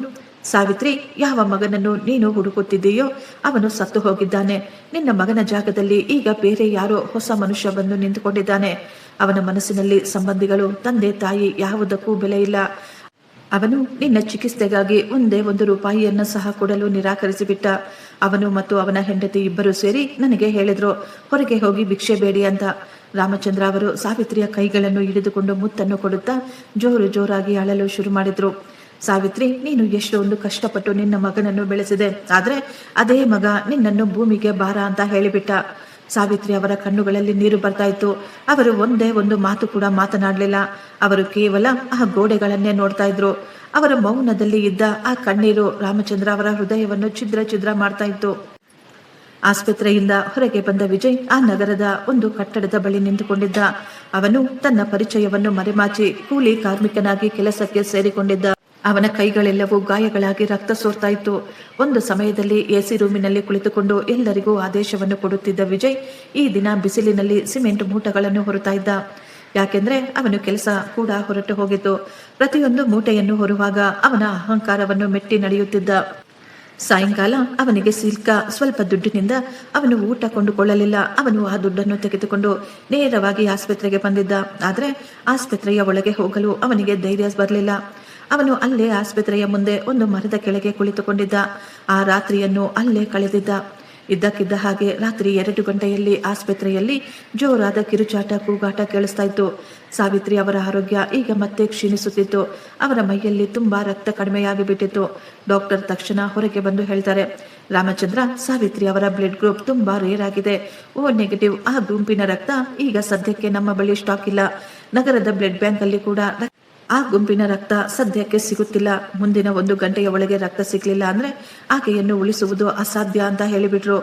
Speaker 1: ಸಾವಿತ್ರಿ, ಯಾವ ಮಗನನ್ನು ನೀನು ಹುಡುಕುತ್ತಿದ್ದೀಯೋ ಅವನು ಸತ್ತು ಹೋಗಿದ್ದಾನೆ. ನಿನ್ನ ಮಗನ ಜಾಗದಲ್ಲಿ ಈಗ ಬೇರೆ ಯಾರೋ ಹೊಸ ಮನುಷ್ಯ ಬಂದು ನಿಂತುಕೊಂಡಿದ್ದಾನೆ. ಅವನ ಮನಸ್ಸಿನಲ್ಲಿ ಸಂಬಂಧಿಗಳು, ತಂದೆ ತಾಯಿ ಯಾವುದಕ್ಕೂ ಬೆಲೆ ಇಲ್ಲ. ಅವನು ನಿನ್ನ ಚಿಕಿತ್ಸೆಗಾಗಿ ಒಂದೇ ₹1 ಸಹ ಕೊಡಲು ನಿರಾಕರಿಸಿಬಿಟ್ಟ. ಅವನು ಮತ್ತು ಅವನ ಹೆಂಡತಿ ಇಬ್ಬರು ಸೇರಿ ನನಗೆ ಹೇಳಿದ್ರು, ಹೊರಗೆ ಹೋಗಿ ಭಿಕ್ಷೆ ಬೇಡಿ ಅಂತ. ರಾಮಚಂದ್ರ ಅವರು ಸಾವಿತ್ರಿಯ ಕೈಗಳನ್ನು ಹಿಡಿದುಕೊಂಡು ಮುತ್ತನ್ನು ಕೊಡುತ್ತಾ ಜೋರು ಜೋರಾಗಿ ಅಳಲು ಶುರು ಮಾಡಿದ್ರು. ಸಾವಿತ್ರಿ, ನೀನು ಎಷ್ಟೊಂದು ಕಷ್ಟಪಟ್ಟು ನಿನ್ನ ಮಗನನ್ನು ಬೆಳೆಸಿದೆ, ಆದ್ರೆ ಅದೇ ಮಗ ನಿನ್ನನ್ನು ಭೂಮಿಗೆ ಭಾರ ಅಂತ ಹೇಳಿಬಿಟ್ಟ. ಸಾವಿತ್ರಿ ಅವರ ಕಣ್ಣುಗಳಲ್ಲಿ ನೀರು ಬರ್ತಾ ಇತ್ತು. ಅವರು ಒಂದೇ ಒಂದು ಮಾತು ಕೂಡ ಮಾತನಾಡಲಿಲ್ಲ. ಅವರು ಕೇವಲ ಆ ಗೋಡೆಗಳನ್ನೇ ನೋಡ್ತಾ ಇದ್ರು. ಅವರ ಮೌನದಲ್ಲಿ ಇದ್ದ ಆ ಕಣ್ಣೀರು ರಾಮಚಂದ್ರ ಅವರ ಹೃದಯವನ್ನು ಛಿದ್ರ ಛಿದ್ರ ಮಾಡ್ತಾ ಇತ್ತು. ಆಸ್ಪತ್ರೆಯಿಂದ ಹೊರಗೆ ಬಂದ ವಿಜಯ್ ಆ ನಗರದ ಒಂದು ಕಟ್ಟಡದ ಬಳಿ ನಿಂತುಕೊಂಡಿದ್ದ. ಅವನು ತನ್ನ ಪರಿಚಯವನ್ನು ಮರೆಮಾಚಿ ಕೂಲಿ ಕಾರ್ಮಿಕನಾಗಿ ಕೆಲಸಕ್ಕೆ ಸೇರಿಕೊಂಡಿದ್ದ. ಅವನ ಕೈಗಳೆಲ್ಲವೂ ಗಾಯಗಳಾಗಿ ರಕ್ತ ಸೋರ್ತಾ ಇತ್ತು. ಒಂದು ಸಮಯದಲ್ಲಿ ಎಸಿ ರೂಮಿನಲ್ಲಿ ಕುಳಿತುಕೊಂಡು ಎಲ್ಲರಿಗೂ ಆದೇಶವನ್ನು ಕೊಡುತ್ತಿದ್ದ ವಿಜಯ್ ಈ ದಿನ ಬಿಸಿಲಿನಲ್ಲಿ ಸಿಮೆಂಟ್ ಮೂಟಗಳನ್ನು ಹೊರುತ್ತಾ ಇದ್ದ. ಯಾಕೆಂದ್ರೆ ಅವನು ಕೆಲಸ ಕೂಡ ಹೊರಟು ಹೋಗಿತ್ತು. ಪ್ರತಿಯೊಂದು ಮೂಟೆಯನ್ನು ಹೊರುವಾಗ ಅವನ ಅಹಂಕಾರವನ್ನು ಮೆಟ್ಟಿ ನಡೆಯುತ್ತಿದ್ದ. ಸಾಯಂಕಾಲ ಅವನಿಗೆ ಸಿಲ್ಕ ಸ್ವಲ್ಪ ದುಡ್ಡಿನಿಂದ ಅವನು ಊಟ ಕೊಂಡುಕೊಳ್ಳಲಿಲ್ಲ. ಅವನು ಆ ದುಡ್ಡನ್ನು ತೆಗೆದುಕೊಂಡು ನೇರವಾಗಿ ಆಸ್ಪತ್ರೆಗೆ ಬಂದಿದ್ದ. ಆದರೆ ಆಸ್ಪತ್ರೆಯ ಒಳಗೆ ಹೋಗಲು ಅವನಿಗೆ ಧೈರ್ಯ ಬರಲಿಲ್ಲ. ಅವನು ಅಲ್ಲೇ ಆಸ್ಪತ್ರೆಯ ಮುಂದೆ ಒಂದು ಮರದ ಕೆಳಗೆ ಕುಳಿತುಕೊಂಡಿದ್ದ. ಆ ರಾತ್ರಿಯನ್ನು ಅಲ್ಲೇ ಕಳೆದಿದ್ದ. ಇದ್ದಕ್ಕಿದ್ದ ಹಾಗೆ ರಾತ್ರಿ 2 ಗಂಟೆಯಲ್ಲಿ ಆಸ್ಪತ್ರೆಯಲ್ಲಿ ಜೋರಾದ ಕಿರುಚಾಟ, ಕೂಗಾಟ ಕೇಳಿಸ್ತಾ ಇತ್ತು. ಸಾವಿತ್ರಿ ಅವರ ಆರೋಗ್ಯ ಈಗ ಮತ್ತೆ ಕ್ಷೀಣಿಸುತ್ತಿತ್ತು. ಅವರ ಮೈಯಲ್ಲಿ ತುಂಬಾ ರಕ್ತ ಕಡಿಮೆಯಾಗಿ ಬಿಟ್ಟಿತ್ತು. ಡಾಕ್ಟರ್ ತಕ್ಷಣ ಹೊರಗೆ ಬಂದು ಹೇಳ್ತಾರೆ, ರಾಮಚಂದ್ರ, ಸಾವಿತ್ರಿ ಅವರ ಬ್ಲಡ್ ಗ್ರೂಪ್ ತುಂಬಾ ರೇರ್ ಆಗಿದೆ, O-. ಆ ಗುಂಪಿನ ರಕ್ತ ಈಗ ಸದ್ಯಕ್ಕೆ ನಮ್ಮ ಬಳಿ ಸ್ಟಾಕ್ ಇಲ್ಲ. ನಗರದ ಬ್ಲಡ್ ಬ್ಯಾಂಕ್ ಅಲ್ಲಿ ಕೂಡ ಆ ಗುಂಪಿನ ರಕ್ತ ಸದ್ಯಕ್ಕೆ ಸಿಗುತ್ತಿಲ್ಲ. ಮುಂದಿನ 1 ಗಂಟೆಯ ಒಳಗೆ ರಕ್ತ ಸಿಗ್ಲಿಲ್ಲ ಅಂದ್ರೆ ಆಕೆಯನ್ನು ಉಳಿಸುವುದು ಅಸಾಧ್ಯ ಅಂತ ಹೇಳಿಬಿಟ್ರು.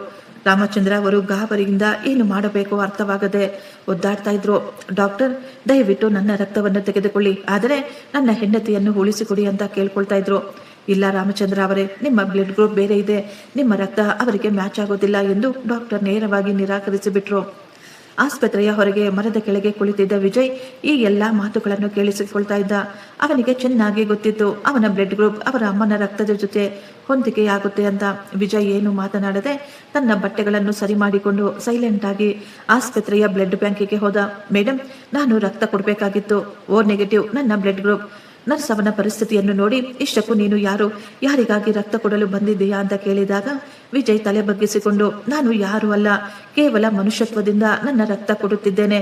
Speaker 1: ರಾಮಚಂದ್ರ ಅವರು ಗಾಬರಿಯಿಂದ ಏನು ಮಾಡಬೇಕು ಅರ್ಥವಾಗದೆ ಒದ್ದಾಡ್ತಾ ಇದ್ರು. ಡಾಕ್ಟರ್, ದಯವಿಟ್ಟು ನನ್ನ ರಕ್ತವನ್ನು ತೆಗೆದುಕೊಳ್ಳಿ, ಆದರೆ ನನ್ನ ಹೆಂಡತಿಯನ್ನು ಉಳಿಸಿಕೊಡಿ ಅಂತ ಕೇಳ್ಕೊಳ್ತಾ ಇದ್ರು. ಇಲ್ಲ ರಾಮಚಂದ್ರ ಅವರೇ, ನಿಮ್ಮ ಬ್ಲಡ್ ಗ್ರೂಪ್ ಬೇರೆ ಇದೆ, ನಿಮ್ಮ ರಕ್ತ ಅವರಿಗೆ ಮ್ಯಾಚ್ ಆಗೋದಿಲ್ಲ ಎಂದು ಡಾಕ್ಟರ್ ನೇರವಾಗಿ ನಿರಾಕರಿಸಿಬಿಟ್ರು. ಆಸ್ಪತ್ರೆಯ ಹೊರಗೆ ಮರದ ಕೆಳಗೆ ಕುಳಿತಿದ್ದ ವಿಜಯ್ ಈ ಎಲ್ಲಾ ಮಾತುಗಳನ್ನು ಕೇಳಿಸಿಕೊಳ್ತಾ ಇದ್ದ. ಅವನಿಗೆ ಚೆನ್ನಾಗಿ ಗೊತ್ತಿತ್ತು ಅವನ ಬ್ಲಡ್ ಗ್ರೂಪ್ ಅವರ ಅಮ್ಮನ ರಕ್ತದ ಜೊತೆ ಹೊಂದಿಕೆಯಾಗುತ್ತೆ ಅಂತ. ವಿಜಯ್ ಏನು ಮಾತನಾಡದೆ ತನ್ನ ಬಟ್ಟೆಗಳನ್ನು ಸರಿ ಮಾಡಿಕೊಂಡು ಸೈಲೆಂಟ್ ಆಗಿ ಆಸ್ಪತ್ರೆಯ ಬ್ಲಡ್ ಬ್ಯಾಂಕಿಗೆ ಹೋದ. ಮೇಡಮ್, ನಾನು ರಕ್ತ ಕೊಡಬೇಕಾಗಿತ್ತು, O-. ನನ್ನ ಬ್ಲಡ್ ಗ್ರೂಪ್. ನರ್ಸ್ ಅವನ ಪರಿಸ್ಥಿತಿಯನ್ನು ನೋಡಿ, ಇಷ್ಟಕ್ಕೂ ನೀನು ಯಾರು, ಯಾರಿಗಾಗಿ ರಕ್ತ ಕೊಡಲು ಬಂದಿದ್ದೀಯಾ ಅಂತ ಕೇಳಿದಾಗ ವಿಜಯ್ ತಲೆ ಬಗ್ಗಿಸಿಕೊಂಡು, ನಾನು ಯಾರು ಅಲ್ಲ, ಕೇವಲ ಮನುಷ್ಯತ್ವದಿಂದ ನನ್ನ ರಕ್ತ ಕೊಡುತ್ತಿದ್ದೇನೆ.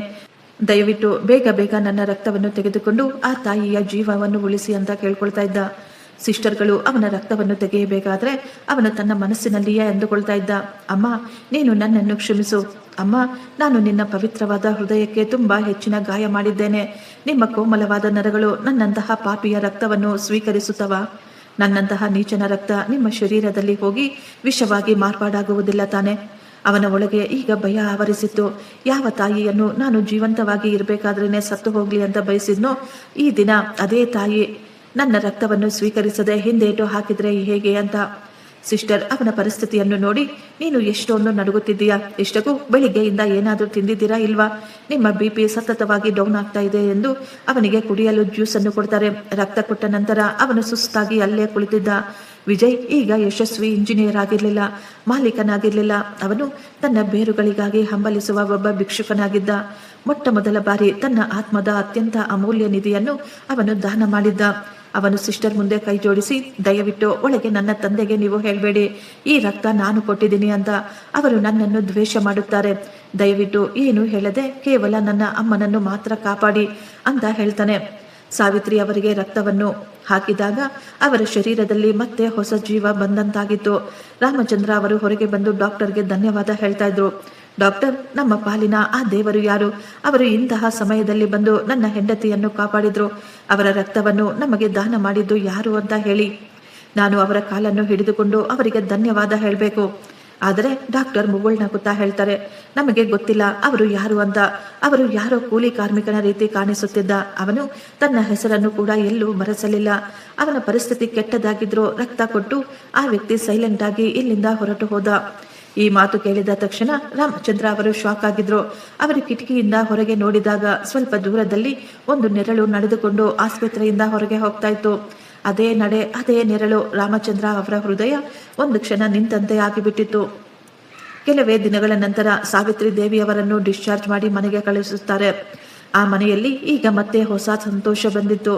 Speaker 1: ದಯವಿಟ್ಟು ಬೇಗ ಬೇಗ ನನ್ನ ರಕ್ತವನ್ನು ತೆಗೆದುಕೊಂಡು ಆ ತಾಯಿಯ ಜೀವವನ್ನು ಉಳಿಸಿ ಅಂತ ಕೇಳ್ಕೊಳ್ತಾ ಇದ್ದ. ಸಿಸ್ಟರ್ಗಳು ಅವನ ರಕ್ತವನ್ನು ತೆಗೆಯಬೇಕಾದ್ರೆ ಅವನು ತನ್ನ ಮನಸ್ಸಿನಲ್ಲಿಯೇ ಎಂದುಕೊಳ್ತಾ ಇದ್ದ, ಅಮ್ಮ, ನೀನು ನನ್ನನ್ನು ಕ್ಷಮಿಸು. ಅಮ್ಮ, ನಾನು ನಿನ್ನ ಪವಿತ್ರವಾದ ಹೃದಯಕ್ಕೆ ತುಂಬಾ ಹೆಚ್ಚಿನ ಗಾಯ ಮಾಡಿದ್ದೇನೆ. ನಿಮ್ಮ ಕೋಮಲವಾದ ನರಗಳು ನನ್ನಂತಹ ಪಾಪಿಯ ರಕ್ತವನ್ನು ಸ್ವೀಕರಿಸುತ್ತವ? ನನ್ನಂತಹ ನೀಚನ ರಕ್ತ ನಿಮ್ಮ ಶರೀರದಲ್ಲಿ ಹೋಗಿ ವಿಷವಾಗಿ ಮಾರ್ಪಾಡಾಗುವುದಿಲ್ಲ ತಾನೆ? ಅವನ ಒಳಗೆ ಈಗ ಭಯ ಆವರಿಸಿತ್ತು. ಯಾವ ತಾಯಿಯನ್ನು ನಾನು ಜೀವಂತವಾಗಿ ಇರಬೇಕಾದ್ರೇನೆ ಸತ್ತು ಹೋಗ್ಲಿ ಅಂತ ಬಯಸಿದ್ನೋ, ಈ ದಿನ ಅದೇ ತಾಯಿ ನನ್ನ ರಕ್ತವನ್ನು ಸ್ವೀಕರಿಸದೆ ಹಿಂದೇಟು ಹಾಕಿದ್ರೆ ಹೇಗೆ ಅಂತ. ಸಿಸ್ಟರ್ ಅವನ ಪರಿಸ್ಥಿತಿಯನ್ನು ನೋಡಿ, ನೀನು ಎಷ್ಟೊಂದು ನಡುಗುತ್ತಿದ್ದೀಯಾ? ಇಷ್ಟಕ್ಕೂ ಬೆಳಿಗ್ಗೆಯಿಂದ ಏನಾದರೂ ತಿಂದಿದ್ದೀರಾ ಇಲ್ವಾ? ನಿಮ್ಮ BP ಸತತವಾಗಿ ಡೌನ್ ಆಗ್ತಾ ಇದೆ ಎಂದು ಅವನಿಗೆ ಕುಡಿಯಲು ಜ್ಯೂಸನ್ನು ಕೊಡ್ತಾರೆ. ರಕ್ತ ಕೊಟ್ಟ ನಂತರ ಅವನು ಸುಸ್ತಾಗಿ ಅಲ್ಲೇ ಕುಳಿತಿದ್ದ. ವಿಜಯ್ ಈಗ ಯಶಸ್ವಿ ಇಂಜಿನಿಯರ್ ಆಗಿರಲಿಲ್ಲ, ಮಾಲೀಕನಾಗಿರಲಿಲ್ಲ. ಅವನು ತನ್ನ ಬೇರುಗಳಿಗಾಗಿ ಹಂಬಲಿಸುವ ಒಬ್ಬ ಭಿಕ್ಷುಕನಾಗಿದ್ದ. ಮೊಟ್ಟ ಮೊದಲ ಬಾರಿ ತನ್ನ ಆತ್ಮದ ಅತ್ಯಂತ ಅಮೂಲ್ಯ ನಿಧಿಯನ್ನು ಅವನು ದಾನ ಮಾಡಿದ್ದ. ಅವನು ಸಿಸ್ಟರ್ ಮುಂದೆ ಕೈ ಜೋಡಿಸಿ, ದಯವಿಟ್ಟು ಒಳಗೆ ನನ್ನ ತಂದೆಗೆ ನೀವು ಹೇಳಬೇಡಿ, ಈ ರಕ್ತ ನಾನು ಕೊಟ್ಟಿದ್ದೀನಿ ಅಂತ. ಅವರು ನನ್ನನ್ನು ದ್ವೇಷ ಮಾಡುತ್ತಾರೆ. ದಯವಿಟ್ಟು ಏನು ಹೇಳದೆ ಕೇವಲ ನನ್ನ ಅಮ್ಮನನ್ನು ಮಾತ್ರ ಕಾಪಾಡಿ ಅಂತ ಹೇಳ್ತಾನೆ. ಸಾವಿತ್ರಿ ಅವರಿಗೆ ರಕ್ತವನ್ನು ಹಾಕಿದಾಗ ಅವರ ಶರೀರದಲ್ಲಿ ಮತ್ತೆ ಹೊಸ ಜೀವ ಬಂದಂತಾಗಿತ್ತು. ರಾಮಚಂದ್ರ ಅವರು ಹೊರಗೆ ಬಂದು ಡಾಕ್ಟರ್ಗೆ ಧನ್ಯವಾದ ಹೇಳ್ತಾ ಇದ್ರು. ಡಾಕ್ಟರ್, ನಮ್ಮ ಪಾಲಿನ ಆ ದೇವರು ಯಾರು? ಅವರು ಇಂತಹ ಸಮಯದಲ್ಲಿ ಬಂದು ನನ್ನ ಹೆಂಡತಿಯನ್ನು ಕಾಪಾಡಿದ್ರು. ಅವರ ರಕ್ತವನ್ನು ನಮಗೆ ದಾನ ಮಾಡಿದ್ದು ಯಾರು ಅಂತ ಹೇಳಿ. ನಾನು ಅವರ ಕಾಲನ್ನು ಹಿಡಿದುಕೊಂಡು ಅವರಿಗೆ ಧನ್ಯವಾದ ಹೇಳಬೇಕು. ಆದರೆ ಡಾಕ್ಟರ್ ಮುಗುಳ್ನಗುತ್ತಾ ಹೇಳ್ತಾರೆ, ನಮಗೆ ಗೊತ್ತಿಲ್ಲ ಅವರು ಯಾರು ಅಂತ. ಅವರು ಯಾರೋ ಕೂಲಿ ಕಾರ್ಮಿಕನ ರೀತಿ ಕಾಣಿಸುತ್ತಿದ್ದ. ಅವನು ತನ್ನ ಹೆಸರನ್ನು ಕೂಡ ಎಲ್ಲೂ ಬರೆಸಲಿಲ್ಲ. ಅವನ ಪರಿಸ್ಥಿತಿ ಕೆಟ್ಟದಾಗಿದ್ರು ರಕ್ತ ಕೊಟ್ಟು ಆ ವ್ಯಕ್ತಿ ಸೈಲೆಂಟ್ ಆಗಿ ಇಲ್ಲಿಂದ ಹೊರಟು ಹೋದ. ಈ ಮಾತು ಕೇಳಿದ ತಕ್ಷಣ ರಾಮಚಂದ್ರ ಅವರು ಶಾಕ್ ಆಗಿದ್ರು. ಅವರು ಕಿಟಕಿಯಿಂದ ಹೊರಗೆ ನೋಡಿದಾಗ ಸ್ವಲ್ಪ ದೂರದಲ್ಲಿ ಒಂದು ನೆರಳು ನಡೆದುಕೊಂಡು ಆಸ್ಪತ್ರೆಯಿಂದ ಹೊರಗೆ ಹೋಗ್ತಾ ಇತ್ತು. ಅದೇ ನಡೆ, ಅದೇ ನೆರಳು. ರಾಮಚಂದ್ರ ಅವರ ಹೃದಯ ಒಂದು ಕ್ಷಣ ನಿಂತಂತೆ ಆಗಿಬಿಟ್ಟಿತ್ತು. ಕೆಲವೇ ದಿನಗಳ ನಂತರ ಸಾವಿತ್ರಿ ದೇವಿಯವರನ್ನು ಡಿಸ್ಚಾರ್ಜ್ ಮಾಡಿ ಮನೆಗೆ ಕಳುಹಿಸುತ್ತಾರೆ. ಆ ಮನೆಯಲ್ಲಿ ಈಗ ಮತ್ತೆ ಹೊಸ ಸಂತೋಷ ಬಂದಿತ್ತು.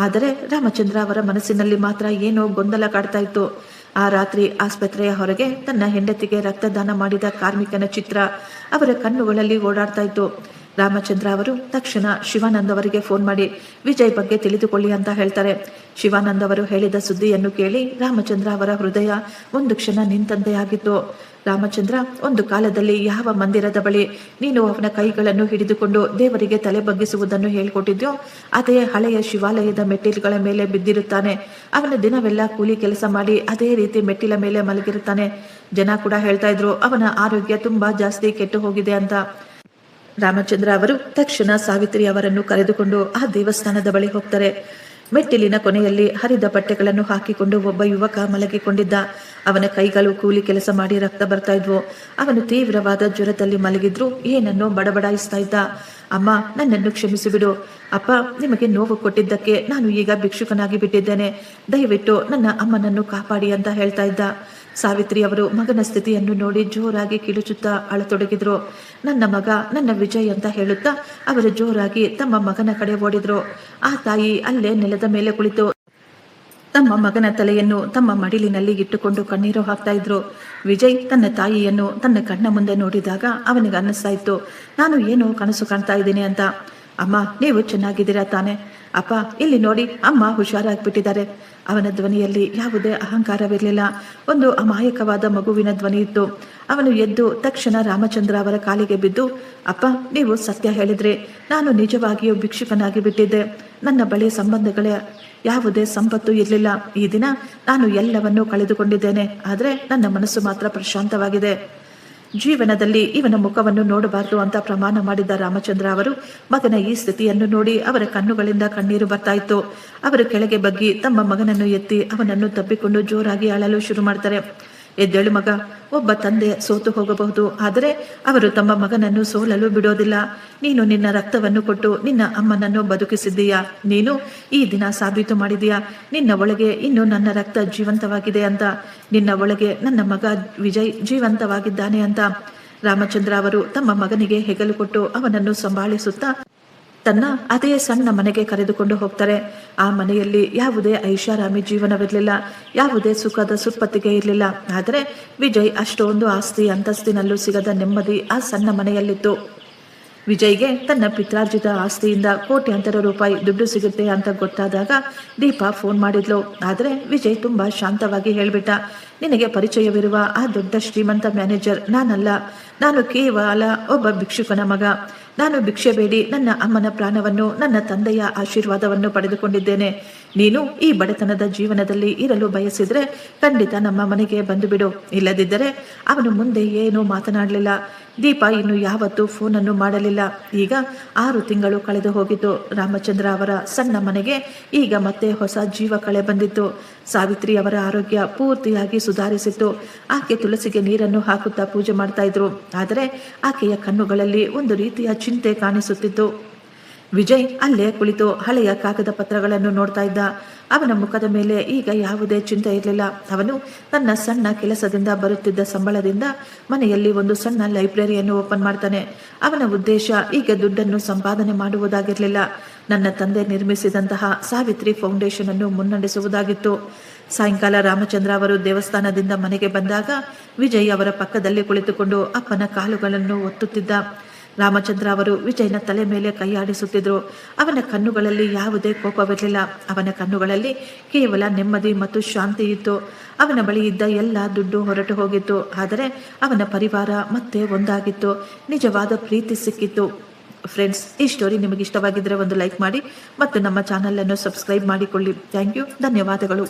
Speaker 1: ಆದರೆ ರಾಮಚಂದ್ರ ಅವರ ಮನಸ್ಸಿನಲ್ಲಿ ಮಾತ್ರ ಏನೋ ಗೊಂದಲ ಕಾಡ್ತಾ ಇತ್ತು. ಆ ರಾತ್ರಿ ಆಸ್ಪತ್ರೆಯ ಹೊರಗೆ ತನ್ನ ಹೆಂಡತಿಗೆ ರಕ್ತದಾನ ಮಾಡಿದ ಕಾರ್ಮಿಕನ ಚಿತ್ರ ಅವರ ಕಣ್ಣುಗಳಲ್ಲಿ ಓಡಾಡ್ತಾ ಇತ್ತು. ರಾಮಚಂದ್ರ ಅವರು ತಕ್ಷಣ ಶಿವಾನಂದ್ ಅವರಿಗೆ ಫೋನ್ ಮಾಡಿ ವಿಜಯ್ ಬಗ್ಗೆ ತಿಳಿದುಕೊಳ್ಳಿ ಅಂತ ಹೇಳ್ತಾರೆ. ಶಿವಾನಂದ್ ಅವರು ಹೇಳಿದ ಸುದ್ದಿಯನ್ನು ಕೇಳಿ ರಾಮಚಂದ್ರ ಅವರ ಹೃದಯ ಒಂದು ಕ್ಷಣ ನಿಂತಂತೆ ಆಗಿತ್ತು. ರಾಮಚಂದ್ರ, ಒಂದು ಕಾಲದಲ್ಲಿ ಯಾವ ಮಂದಿರದ ಬಳಿ ನೀನು ಅವನ ಕೈಗಳನ್ನು ಹಿಡಿದುಕೊಂಡು ದೇವರಿಗೆ ತಲೆ ಬಗ್ಗಿಸುವುದನ್ನು ಹೇಳಿಕೊಟ್ಟಿದ್ಯೋ ಅದೇ ಹಳೆಯ ಶಿವಾಲಯದ ಮೆಟ್ಟಿಲುಗಳ ಮೇಲೆ ಬಿದ್ದಿರುತ್ತಾನೆ. ಅವನ ದಿನವೆಲ್ಲ ಕೂಲಿ ಕೆಲಸ ಮಾಡಿ ಅದೇ ರೀತಿ ಮೆಟ್ಟಿಲ ಮೇಲೆ ಮಲಗಿರುತ್ತಾನೆ. ಜನ ಕೂಡ ಹೇಳ್ತಾ ಇದ್ರು ಅವನ ಆರೋಗ್ಯ ತುಂಬಾ ಜಾಸ್ತಿ ಕೆಟ್ಟು ಹೋಗಿದೆ ಅಂತ. ರಾಮಚಂದ್ರ ಅವರು ತಕ್ಷಣ ಸಾವಿತ್ರಿ ಅವರನ್ನು ಕರೆದುಕೊಂಡು ಆ ದೇವಸ್ಥಾನದ ಬಳಿ ಹೋಗ್ತಾರೆ. ಮೆಟ್ಟಿಲಿನ ಕೊನೆಯಲ್ಲಿ ಹರಿದ ಬಟ್ಟೆಗಳನ್ನು ಹಾಕಿಕೊಂಡು ಒಬ್ಬ ಯುವಕ ಮಲಗಿಕೊಂಡಿದ್ದ. ಅವನ ಕೈಗಳು ಕೂಲಿ ಕೆಲಸ ಮಾಡಿ ರಕ್ತ ಬರ್ತಾ ಇದ್ವು. ಅವನು ತೀವ್ರವಾದ ಜ್ವರದಲ್ಲಿ ಮಲಗಿದ್ರು ಏನನ್ನೋ ಬಡಬಡಾಯಿಸ್ತಾ ಇದ್ದ. ಅಮ್ಮ, ನನ್ನನ್ನು ಕ್ಷಮಿಸಿಬಿಡು. ಅಪ್ಪ, ನಿಮಗೆ ನೋವು ಕೊಟ್ಟಿದ್ದಕ್ಕೆ ನಾನು ಈಗ ಭಿಕ್ಷುಕನಾಗಿ ಬಿಟ್ಟಿದ್ದೇನೆ. ದಯವಿಟ್ಟು ನನ್ನ ಅಮ್ಮನನ್ನು ಕಾಪಾಡಿ ಅಂತ ಹೇಳ್ತಾ ಇದ್ದ. ಸಾವಿತ್ರಿ ಅವರು ಮಗನ ಸ್ಥಿತಿಯನ್ನು ನೋಡಿ ಜೋರಾಗಿ ಕಿಳುಚುತ್ತಾ ಅಳತೊಡಗಿದ್ರು. ನನ್ನ ಮಗ, ನನ್ನ ವಿಜಯ್ ಅಂತ ಹೇಳುತ್ತಾ ಅವರು ಜೋರಾಗಿ ತಮ್ಮ ಮಗನ ಕಡೆ ಓಡಿದ್ರು. ಆ ತಾಯಿ ಅಲ್ಲೇ ನೆಲದ ಮೇಲೆ ಕುಳಿತು ತಮ್ಮ ಮಗನ ತಲೆಯನ್ನು ತಮ್ಮ ಮಡಿಲಿನಲ್ಲಿ ಇಟ್ಟುಕೊಂಡು ಕಣ್ಣೀರು ಹಾಕ್ತಾ ಇದ್ರು. ವಿಜಯ್ ತನ್ನ ತಾಯಿಯನ್ನು ತನ್ನ ಕಣ್ಣ ಮುಂದೆ ನೋಡಿದಾಗ ಅವನಿಗೆ ಅನ್ನಿಸ್ತಾ ಇತ್ತು, ನಾನು ಏನೋ ಕನಸು ಕಾಣ್ತಾ ಇದ್ದೀನಿ ಅಂತ. ಅಮ್ಮ, ನೀವು ಚೆನ್ನಾಗಿದ್ದೀರಾ ತಾನೆ? ಅಪ್ಪ, ಇಲ್ಲಿ ನೋಡಿ, ಅಮ್ಮ ಹುಷಾರಾಗ್ಬಿಟ್ಟಿದ್ದಾರೆ. ಅವನ ಧ್ವನಿಯಲ್ಲಿ ಯಾವುದೇ ಅಹಂಕಾರವಿರಲಿಲ್ಲ. ಒಂದು ಅಮಾಯಕವಾದ ಮಗುವಿನ ಧ್ವನಿ ಇತ್ತು. ಅವನು ಎದ್ದು ತಕ್ಷಣ ರಾಮಚಂದ್ರ ಅವರ ಕಾಲಿಗೆ ಬಿದ್ದು, ಅಪ್ಪ, ನೀವು ಸತ್ಯ ಹೇಳಿದ್ರೆ. ನಾನು ನಿಜವಾಗಿಯೂ ಭಿಕ್ಷುಕನಾಗಿ ಬಿಟ್ಟಿದ್ದೆ. ನನ್ನ ಬಳಿ ಸಂಬಂಧಗಳ ಯಾವುದೇ ಸಂಪತ್ತು ಇರಲಿಲ್ಲ. ಈ ದಿನ ನಾನು ಎಲ್ಲವನ್ನೂ ಕಳೆದುಕೊಂಡಿದ್ದೇನೆ. ಆದರೆ ನನ್ನ ಮನಸ್ಸು ಮಾತ್ರ ಪ್ರಶಾಂತವಾಗಿದೆ. ಜೀವನದಲ್ಲಿ ಇವನ ಮುಖವನ್ನು ನೋಡಬಾರದು ಅಂತ ಪ್ರಮಾಣ ಮಾಡಿದ್ದ ರಾಮಚಂದ್ರ ಅವರು ಮಗನ ಈ ಸ್ಥಿತಿಯನ್ನು ನೋಡಿ ಅವರ ಕಣ್ಣುಗಳಿಂದ ಕಣ್ಣೀರು ಬರ್ತಾ ಇತ್ತು. ಅವರು ಕೆಳಗೆ ಬಗ್ಗಿ ತಮ್ಮ ಮಗನನ್ನು ಎತ್ತಿ ಅವನನ್ನು ತಬ್ಬಿಕೊಂಡು ಜೋರಾಗಿ ಅಳಲು ಶುರು ಮಾಡ್ತಾರೆ. ಎದ್ದೇಳು ಮಗ, ಒಬ್ಬ ತಂದೆ ಸೋತು ಹೋಗಬಹುದು, ಆದರೆ ಅವರು ತಮ್ಮ ಮಗನನ್ನು ಸೋಲಲು ಬಿಡೋದಿಲ್ಲ. ನೀನು ನಿನ್ನ ರಕ್ತವನ್ನು ಕೊಟ್ಟು ನಿನ್ನ ಅಮ್ಮನನ್ನು ಬದುಕಿಸಿದ್ದೀಯಾ. ನೀನು ಈ ದಿನ ಸಾಬೀತು ಮಾಡಿದೀಯಾ, ನಿನ್ನ ಒಳಗೆ ಇನ್ನು ನನ್ನ ರಕ್ತ ಜೀವಂತವಾಗಿದೆ ಅಂತ. ನಿನ್ನ ಒಳಗೆ ನನ್ನ ಮಗ ವಿಜಯ್ ಜೀವಂತವಾಗಿದ್ದಾನೆ ಅಂತ. ರಾಮಚಂದ್ರ ಅವರು ತಮ್ಮ ಮಗನಿಗೆ ಹೆಗಲು ಕೊಟ್ಟು ಅವನನ್ನು ಸಂಭಾಳಿಸುತ್ತಾ ತನ್ನ ಅದೇ ಸಣ್ಣ ಮನೆಗೆ ಕರೆದುಕೊಂಡು ಹೋಗ್ತಾರೆ. ಆ ಮನೆಯಲ್ಲಿ ಯಾವುದೇ ಐಷಾರಾಮಿ ಜೀವನವಿರಲಿಲ್ಲ, ಯಾವುದೇ ಸುಖದ ಸುಪ್ಪತ್ತಿಗೆ ಇರಲಿಲ್ಲ. ಆದರೆ ವಿಜಯ್ ಅಷ್ಟೊಂದು ಆಸ್ತಿ ಅಂತಸ್ತಿನಲ್ಲೂ ಸಿಗದ ನೆಮ್ಮದಿ ಆ ಸಣ್ಣ ಮನೆಯಲ್ಲಿತ್ತು. ವಿಜಯ್ಗೆ ತನ್ನ ಪಿತ್ರಾರ್ಜಿತ ಆಸ್ತಿಯಿಂದ ಕೋಟ್ಯಾಂತರ ರೂಪಾಯಿ ದುಡ್ಡು ಸಿಗುತ್ತೆ ಅಂತ ಗೊತ್ತಾದಾಗ ದೀಪಾ ಫೋನ್ ಮಾಡಿದ್ಲು. ಆದರೆ ವಿಜಯ್ ತುಂಬಾ ಶಾಂತವಾಗಿ ಹೇಳ್ಬಿಟ್ಟ, ನಿನಗೆ ಪರಿಚಯವಿರುವ ಆ ದೊಡ್ಡ ಶ್ರೀಮಂತ ಮ್ಯಾನೇಜರ್ ನಾನಲ್ಲ. ನಾನು ಕೇವಲ ಒಬ್ಬ ಭಿಕ್ಷುಕನ ಮಗ. ನಾನು ಭಿಕ್ಷೆ ಬೇಡಿ ನನ್ನ ಅಮ್ಮನ ಪ್ರಾಣವನ್ನು, ನನ್ನ ತಂದೆಯ ಆಶೀರ್ವಾದವನ್ನು ಪಡೆದುಕೊಂಡಿದ್ದೇನೆ. ನೀನು ಈ ಬಡತನದ ಜೀವನದಲ್ಲಿ ಇರಲು ಬಯಸಿದ್ರೆ ಖಂಡಿತ ನಮ್ಮ ಮನೆಗೆ ಬಂದು ಬಿಡು. ಇಲ್ಲದಿದ್ದರೆ ಅವನು ಮುಂದೆ ಏನೂ ಮಾತನಾಡಲಿಲ್ಲ. ದೀಪಾ ಇನ್ನು ಯಾವತ್ತೂ ಫೋನನ್ನು ಮಾಡಲಿಲ್ಲ. ಈಗ 6 ತಿಂಗಳು ಕಳೆದು ಹೋಗಿತ್ತು. ರಾಮಚಂದ್ರ ಅವರ ಸಣ್ಣ ಮನೆಗೆ ಈಗ ಮತ್ತೆ ಹೊಸ ಜೀವ ಕಳೆ ಬಂದಿತ್ತು. ಸಾವಿತ್ರಿ ಅವರ ಆರೋಗ್ಯ ಪೂರ್ತಿಯಾಗಿ ಸುಧಾರಿಸಿತ್ತು. ಆಕೆ ತುಳಸಿಗೆ ನೀರನ್ನು ಹಾಕುತ್ತಾ ಪೂಜೆ ಮಾಡ್ತಾ ಇದ್ರು. ಆದರೆ ಆಕೆಯ ಕಣ್ಣುಗಳಲ್ಲಿ ಒಂದು ರೀತಿಯ ಚಿಂತೆ ಕಾಣಿಸುತ್ತಿತ್ತು. ವಿಜಯ್ ಅಲ್ಲೇ ಕುಳಿತು ಹಳೆಯ ಕಾಗದ ಪತ್ರಗಳನ್ನು ನೋಡ್ತಾ ಇದ್ದ. ಅವನ ಮುಖದ ಮೇಲೆ ಈಗ ಯಾವುದೇ ಚಿಂತೆ ಇರಲಿಲ್ಲ. ಅವನು ತನ್ನ ಸಣ್ಣ ಕೆಲಸದಿಂದ ಬರುತ್ತಿದ್ದ ಸಂಬಳದಿಂದ ಮನೆಯಲ್ಲಿ ಒಂದು ಸಣ್ಣ ಲೈಬ್ರರಿಯನ್ನು ಓಪನ್ ಮಾಡ್ತಾನೆ. ಅವನ ಉದ್ದೇಶ ಈಗ ದುಡ್ಡನ್ನು ಸಂಪಾದನೆ ಮಾಡುವುದಾಗಿರಲಿಲ್ಲ, ನನ್ನ ತಂದೆ ನಿರ್ಮಿಸಿದಂತಹ ಸಾವಿತ್ರಿ ಫೌಂಡೇಶನ್ ಅನ್ನು ಮುನ್ನಡೆಸುವುದಾಗಿತ್ತು. ಸಾಯಂಕಾಲ ರಾಮಚಂದ್ರ ಅವರು ದೇವಸ್ಥಾನದಿಂದ ಮನೆಗೆ ಬಂದಾಗ ವಿಜಯ್ ಅವರ ಪಕ್ಕದಲ್ಲಿ ಕುಳಿತುಕೊಂಡು ಅಪ್ಪನ ಕಾಲುಗಳನ್ನು ಒತ್ತುತ್ತಿದ್ದ. ರಾಮಚಂದ್ರ ಅವರು ವಿಜಯ್ನ ತಲೆ ಮೇಲೆ ಕೈಯಾಡಿಸುತ್ತಿದ್ರು. ಅವನ ಕಣ್ಣುಗಳಲ್ಲಿ ಯಾವುದೇ ಕೋಪವಿರಲಿಲ್ಲ, ಅವನ ಕಣ್ಣುಗಳಲ್ಲಿ ಕೇವಲ ನೆಮ್ಮದಿ ಮತ್ತು ಶಾಂತಿ ಇತ್ತು. ಅವನ ಬಳಿ ಇದ್ದ ಎಲ್ಲ ದುಡ್ಡು ಹೊರಟು ಹೋಗಿತ್ತು, ಆದರೆ ಅವನ ಪರಿವಾರ ಮತ್ತೆ ಒಂದಾಗಿತ್ತು, ನಿಜವಾದ ಪ್ರೀತಿ ಸಿಕ್ಕಿತ್ತು. ಫ್ರೆಂಡ್ಸ್, ಈ ಸ್ಟೋರಿ ನಿಮಗೆ ಇಷ್ಟವಾಗಿದ್ದರೆ ಒಂದು ಲೈಕ್ ಮಾಡಿ ಮತ್ತು ನಮ್ಮ ಚಾನಲನ್ನು ಸಬ್ಸ್ಕ್ರೈಬ್ ಮಾಡಿಕೊಳ್ಳಿ. ಥ್ಯಾಂಕ್ ಯು, ಧನ್ಯವಾದಗಳು.